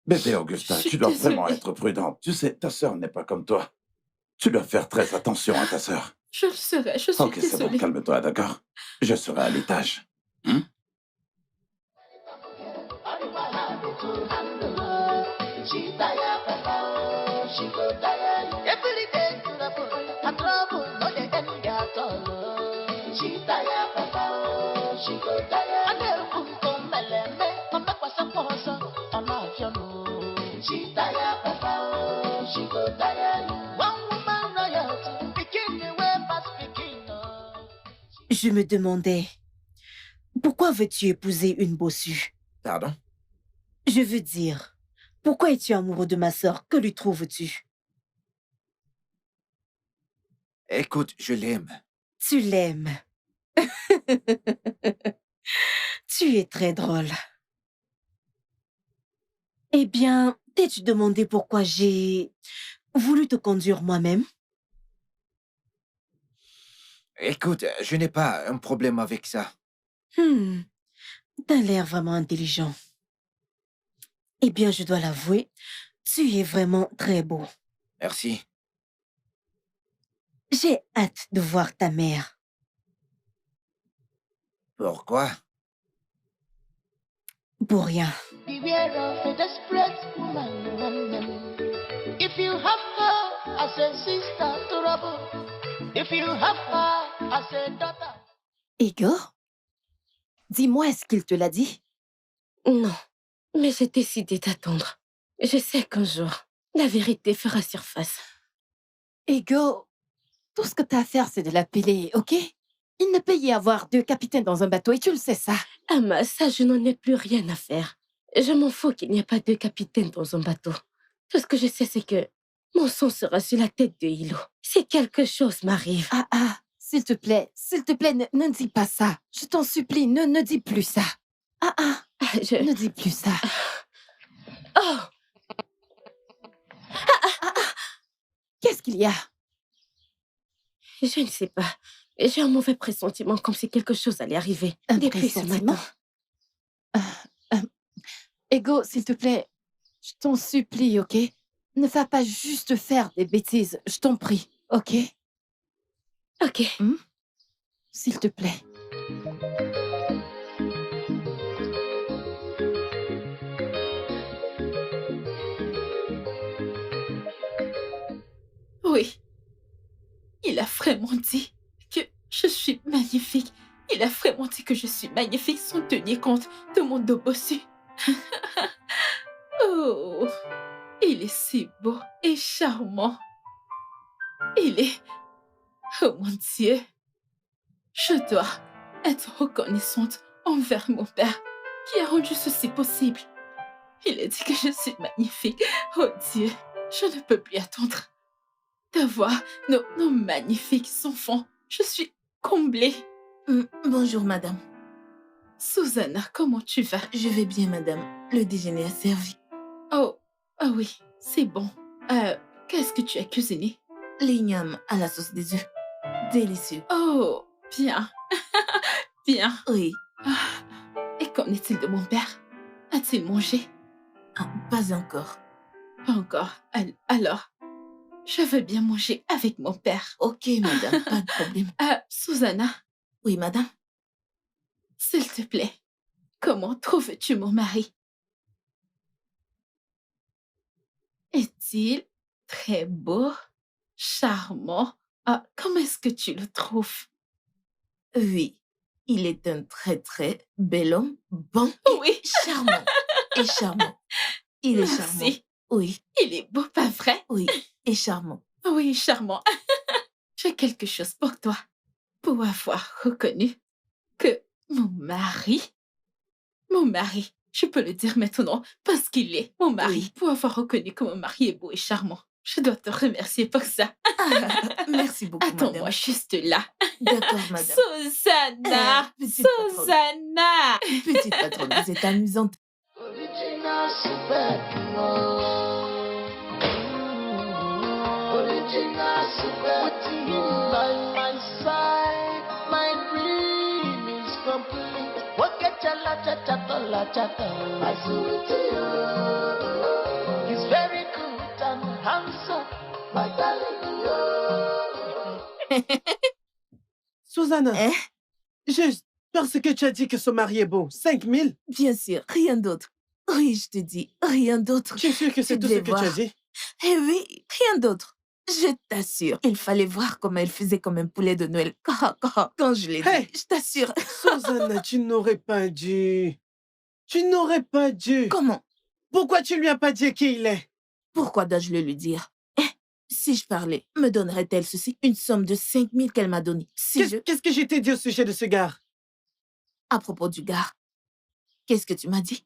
Bébé Augusta, tu dois vraiment être prudente. Tu sais, ta sœur n'est pas comme toi. Tu dois faire très attention à ta sœur. Je le serai, je suis Ok, c'est bon, désolée. calme-toi, d'accord? Je serai à l'étage. Je me demandais, pourquoi veux-tu épouser une bossue? Pardon? Je veux dire, pourquoi es-tu amoureux de ma sœur? Que lui trouves-tu? Écoute, je l'aime. Tu l'aimes. Tu es très drôle. Eh bien, t'es-tu demandé pourquoi j'ai voulu te conduire moi-même? Écoute, je n'ai pas un problème avec ça. T'as l'air vraiment intelligent. Eh bien, je dois l'avouer, tu es vraiment très beau. Merci. J'ai hâte de voir ta mère. Pourquoi? Pour rien. Beware of a desperate woman. If you have her as a sister, trouble. If you have her as a daughter. Igor? Dis-moi, est-ce qu'il te l'a dit? Non, mais j'ai décidé d'attendre. Je sais qu'un jour, la vérité fera surface. Igor, tout ce que t'as à faire, c'est de l'appeler, ok? Il ne peut y avoir 2 capitaines dans un bateau et tu le sais, ça. Ama, ça, je n'en ai plus rien à faire. Je m'en fous qu'il n'y ait pas 2 capitaines dans un bateau. Tout ce que je sais, c'est que mon sang sera sur la tête de Hilo. Si quelque chose m'arrive... S'il te plaît, ne dis pas ça. Je t'en supplie, ne dis plus ça. Ne dis plus ça. Oh! Qu'est-ce qu'il y a? Je ne sais pas. J'ai un mauvais pressentiment, comme si quelque chose allait arriver. Un Depuis ce pressentiment? matin. Ego, s'il te plaît, je t'en supplie, ok? Ne va pas juste faire des bêtises, je t'en prie, ok? Ok. S'il te plaît. Oui. Il a vraiment dit que je suis magnifique. Il a vraiment dit que je suis magnifique sans tenir compte de mon dos bossu. Oh, il est si beau et charmant. Il est... Oh mon Dieu. Je dois être reconnaissante envers mon père qui a rendu ceci possible. Il a dit que je suis magnifique. Oh Dieu, je ne peux plus attendre d'avoir nos magnifiques enfants. Je suis comblée. Bonjour, madame. Susanna, comment tu vas? Je vais bien, madame. Le déjeuner est servi. Oh, ah oui, c'est bon. Qu'est-ce que tu as cuisiné? L'igname à la sauce des œufs. Délicieux. Oh, bien. Bien. Oui. Et qu'en est-il de mon père? A-t-il mangé? Pas encore. Pas encore. Alors, Je veux bien manger avec mon père. Ok, madame, pas de problème. Susanna, Oui, madame. s'il te plaît, comment trouves-tu mon mari? Est-il très beau, charmant? Comment est-ce que tu le trouves? Oui, il est un très, très bel homme, bon Oui, et charmant. Et charmant. Il est charmant. merci. Oui, Il est beau, pas vrai? oui, et charmant. Oui, charmant. J'ai quelque chose pour toi. Pour avoir reconnu que mon mari, je peux le dire maintenant parce qu'il est mon mari. Oui. Pour avoir reconnu que mon mari est beau et charmant, je dois te remercier pour ça. Merci beaucoup, Attends-moi madame. juste là. D'accord, madame. Susanna! Petite patronne. Susanna! Petite patronne, vous êtes amusante. Original superhero. Original superhero. By my side, my dream is complete. Forget your la chata. My sweetie, he's very good and handsome. My darling, Susanna, Hein? juste parce que tu as dit que son mari est beau, 5000? Bien sûr, rien d'autre. Oui, je te dis, rien d'autre. Tu es sûr que c'est Tu tout ce devais que tu as voir. dit? Eh oui, rien d'autre. Je t'assure, il fallait voir comment elle faisait comme un poulet de Noël. Quand je l'ai Hey! dit, je t'assure. Susanna, tu n'aurais pas dû. Tu n'aurais pas dû. Comment? Pourquoi tu lui as pas dit qui il est? Pourquoi dois-je le lui dire? Si je parlais, me donnerait-elle ceci? Une somme de 5000 qu'elle m'a donnée. Si je... Qu'est-ce que je t'ai dit au sujet de ce gars? À propos du gars, qu'est-ce que tu m'as dit?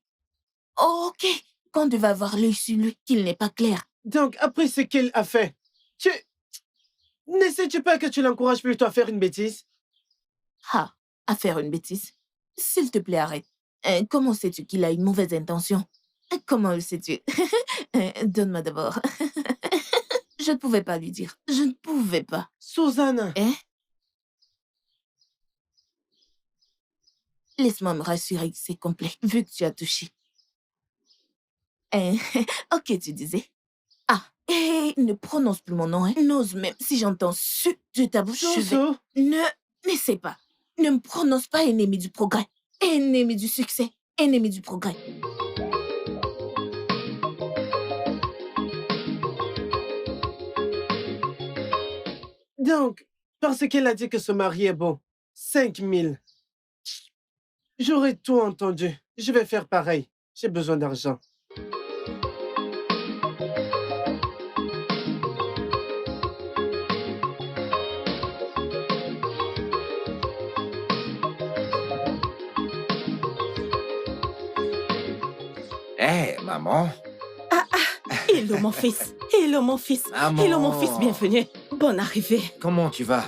Oh, ok, qu'on devait avoir l'œil sur lui, qu'il n'est pas clair. Donc, après ce qu'il a fait, tu... Ne sais-tu pas que tu l'encourages plutôt à faire une bêtise? Ah, à faire une bêtise? S'il te plaît, arrête. Comment sais-tu qu'il a une mauvaise intention? Comment le sais-tu? Donne-moi d'abord. Je ne pouvais pas lui dire. Je ne pouvais pas. Susanna, Hein? Laisse-moi me rassurer que c'est complet, vu que tu as touché. Ok, tu disais. Ah, ne prononce plus mon nom, hein. N'ose même, si j'entends su de ta bouche, je vais... Jojo, N'essaie pas. Ne me prononce pas ennemi du progrès. Ennemi du succès. Ennemi du progrès. donc, parce qu'elle a dit que son mari est beau, 5000. J'aurais tout entendu. Je vais faire pareil. J'ai besoin d'argent. Hé, maman. Hello, mon fils. Hello, mon fils. Maman. Hello, mon fils, bienvenue. Bonne arrivée. Comment tu vas?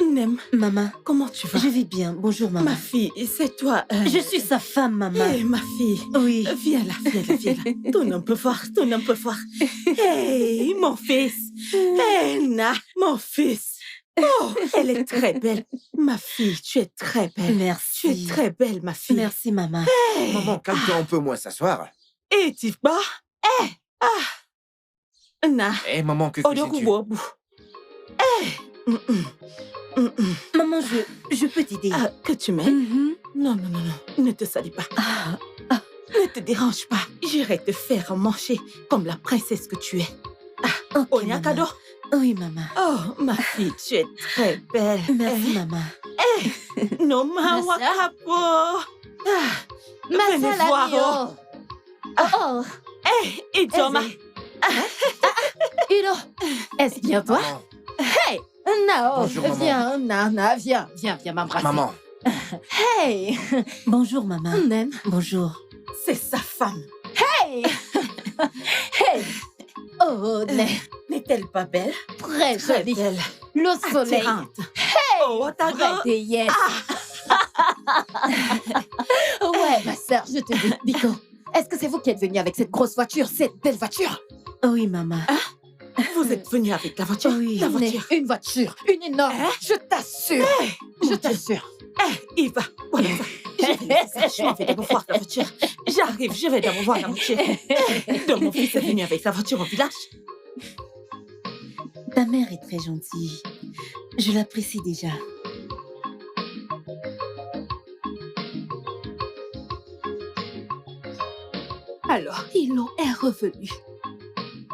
Nem, Maman, comment tu vas? je vais bien. Bonjour, maman. Ma fille, c'est toi. Je suis sa femme, maman. Hé, ma fille. Oui. Viens là, viens là, viens là. Ton homme peut voir, ton homme peut voir. Hé, mon fils. Hé, Na, mon fils. Oh, elle est très belle. Ma fille, tu es très belle. Merci. Tu es très belle, ma fille. Merci, maman. Hey. Maman, calme-toi un peu, moi, s'asseoir. Et tu vas? Na, Hé, maman, que odor cuisines-tu? ou bout. Maman, je peux t'aider. Que tu m'aimes? Mhm. Non, non, non, non, ne te salis pas. Ne te dérange pas. J'irai te faire manger comme la princesse que tu es. Ok, Onyakado. maman. Oui, maman. Oh, ma fille, tu es très belle. Merci, maman. Non, ma Ma sœur? wakapo. Venez voir. Oh, Idioma. Udo, est-ce bien toi? Maman, Hey, Nao, Bonjour, maman. viens, Nana, viens m'embrasser. maman. Hey, Bonjour, maman. Nen. Bonjour. C'est sa femme. Hey, hey. Oh, Nen, N'est-elle pas belle? très Très jolie. belle. Le soleil, Attirante. Oh, Otago. près des yes. Ouais, ma sœur, je te dis, Biko, est-ce que c'est vous qui êtes venu avec cette grosse voiture, cette belle voiture? Oui, maman. Vous êtes venu avec la voiture? Oui. La voiture. Une voiture, une énorme, je t'assure, je t'assure. Eva, voilà ça. Je m'en vais d'abord voir la voiture. J'arrive, je vais d'abord voir la voiture. Donc, mon fils est venu avec la voiture au village. Ta mère est très gentille. Je l'apprécie déjà. Alors, Hilo est revenu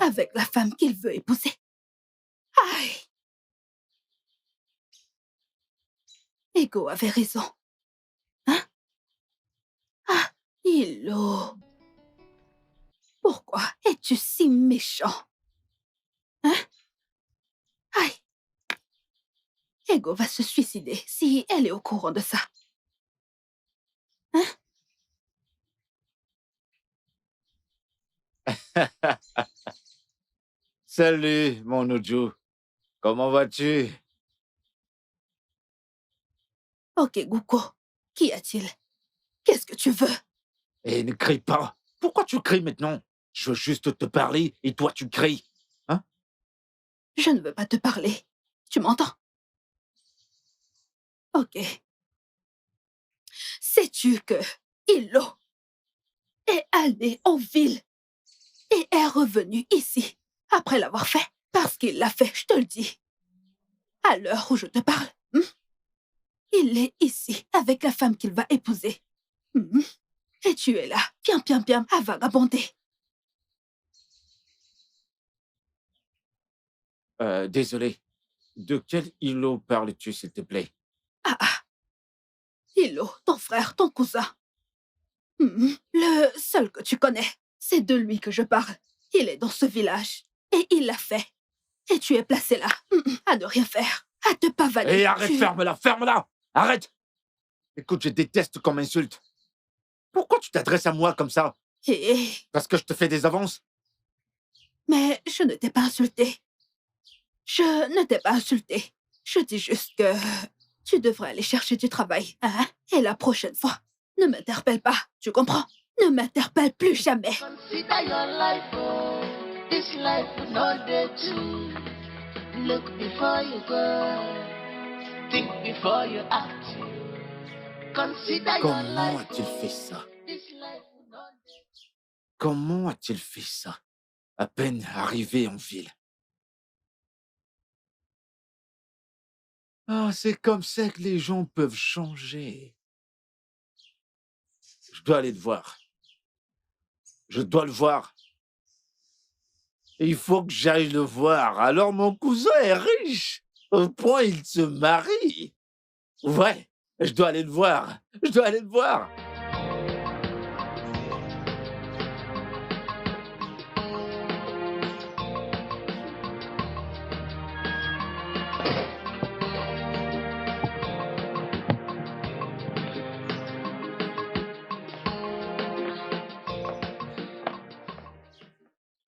avec la femme qu'il veut épouser. Aïe! Ego avait raison. Hein? Ah, Hilo. Pourquoi es-tu si méchant? Hein? Aïe! Ego va se suicider si elle est au courant de ça. Hein? Salut, mon Uju. Comment vas-tu? Ok, Guko. Qu'y a-t-il? Qu'est-ce que tu veux? Et ne crie pas. Pourquoi tu cries maintenant? Je veux juste te parler et toi tu cries. Hein? Je ne veux pas te parler. Tu m'entends? Ok. Sais-tu que Hilo est allé en ville et est revenu ici après l'avoir fait? Parce qu'il l'a fait, je te le dis. À l'heure où je te parle, il est ici avec la femme qu'il va épouser. Et tu es là, bien, à vagabonder. Désolé. De quel Hilo parles-tu, s'il te plaît? Hilo, ton frère, ton cousin. Le seul que tu connais. C'est de lui que je parle. Il est dans ce village. Et il l'a fait. Et tu es placé là, à ne rien faire, à te pavaner. Hé, arrête, ferme-la! Arrête! Écoute, je déteste qu'on m'insulte. Pourquoi tu t'adresses à moi comme ça? Parce que je te fais des avances? Mais je ne t'ai pas insulté. Je dis juste que tu devrais aller chercher du travail. Hein? Et la prochaine fois, ne m'interpelle pas, tu comprends? Ne m'interpelle plus jamais. Consider your life, oh. This life will not do too. Look before you go. Think before you act. Consider your Comment life, a-t-il oh. fait ça? This life will not do. Comment a-t-il fait ça? À peine arrivé en ville. Ah, c'est comme ça que les gens peuvent changer. Je dois aller le voir. Je dois le voir. Il faut que j'aille le voir. Alors mon cousin est riche. Au point il se marie. Ouais, je dois aller le voir.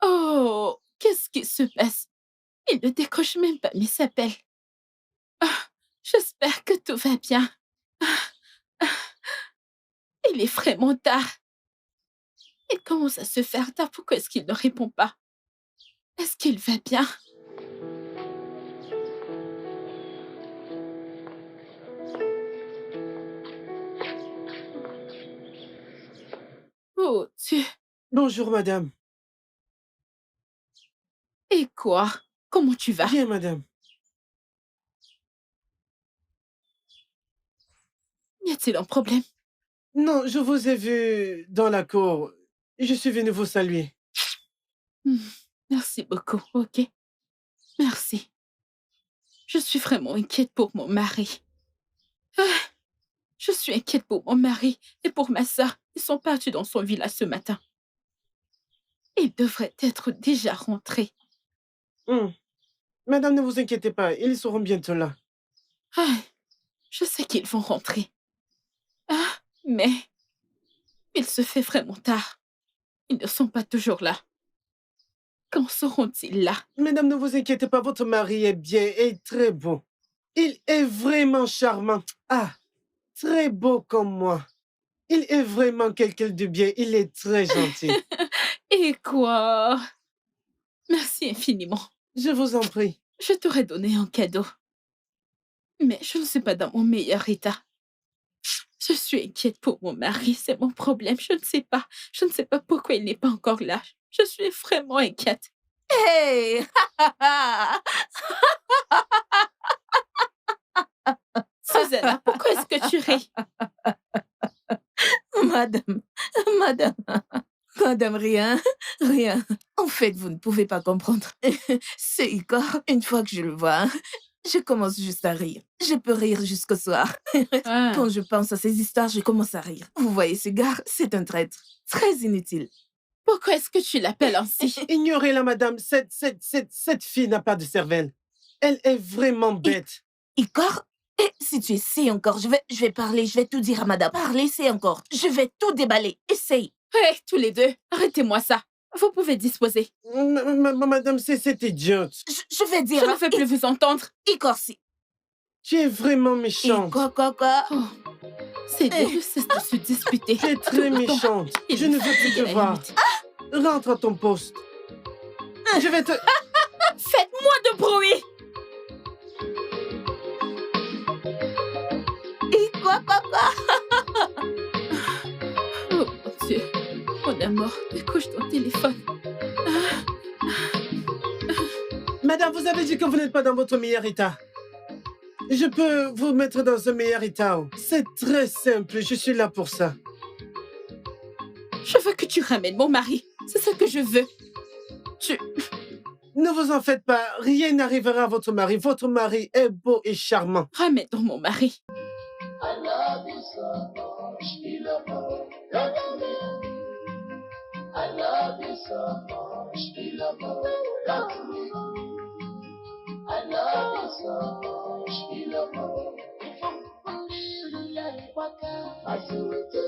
Oh, qu'est-ce qui se passe? Il ne décroche même pas mes appels. J'espère que tout va bien. Il est vraiment tard. Il commence à se faire tard. Pourquoi est-ce qu'il ne répond pas? Est-ce qu'il va bien? Oh, Dieu. Bonjour, madame. Et quoi? Comment tu vas? Bien, madame. Y a-t-il un problème? Non, je vous ai vu dans la cour. Je suis venu vous saluer. Merci beaucoup, ok? Merci. Je suis vraiment inquiète pour mon mari. Je suis inquiète pour mon mari et pour ma sœur. Ils sont partis dans son village ce matin. Ils devraient être déjà rentrés. Madame, ne vous inquiétez pas, ils seront bientôt là. Je sais qu'ils vont rentrer. Mais il se fait vraiment tard. Ils ne sont pas toujours là. Quand seront-ils là? Madame, ne vous inquiétez pas, votre mari est bien et très beau. Il est vraiment charmant. Très beau comme moi. Il est vraiment quelqu'un de bien. Il est très gentil. Et quoi? Merci infiniment. Je vous en prie. Je t'aurais donné un cadeau. Mais je ne suis pas dans mon meilleur état. Je suis inquiète pour mon mari, c'est mon problème. Je ne sais pas. Je ne sais pas pourquoi il n'est pas encore là. Je suis vraiment inquiète. Hey! Susanna, pourquoi est-ce que tu ris? Madame, rien. En fait, vous ne pouvez pas comprendre. C'est Igor, une fois que je le vois, je commence juste à rire. Je peux rire jusqu'au soir. Quand je pense à ces histoires, je commence à rire. Vous voyez, ce gars, c'est un traître. Très inutile. Pourquoi est-ce que tu l'appelles ainsi? Ignorez-la, madame. Cette fille n'a pas de cervelle. Elle est vraiment bête. Igor, si tu essaies encore, je vais parler, je vais tout dire à madame. Parlez, essaye encore. Je vais tout déballer. Essaye. Hé, tous les deux, arrêtez-moi ça. Vous pouvez disposer. Madame, c'est idiote. Je vais dire... Je ne veux plus vous entendre. Igor, si. Tu es vraiment méchante. Quoi? Oh, c'est bien de cesse de se disputer. Tu es très méchante. Je ne veux plus te voir. Rentre à ton poste. Je vais te... Faites-moi de bruit. Quoi? Oh mon Dieu, on est mort. Décroche ton téléphone. Madame, vous avez dit que vous n'êtes pas dans votre meilleur état. Je peux vous mettre dans un meilleur état. C'est très simple, je suis là pour ça. Je veux que tu ramènes mon mari. C'est ce que je veux. Ne vous en faites pas, rien n'arrivera à votre mari. Votre mari est beau et charmant. Ramène donc mon mari. I love you so much, Ilamo. I love you so much, Ilamo. I love you so much, Ilamo. I do it.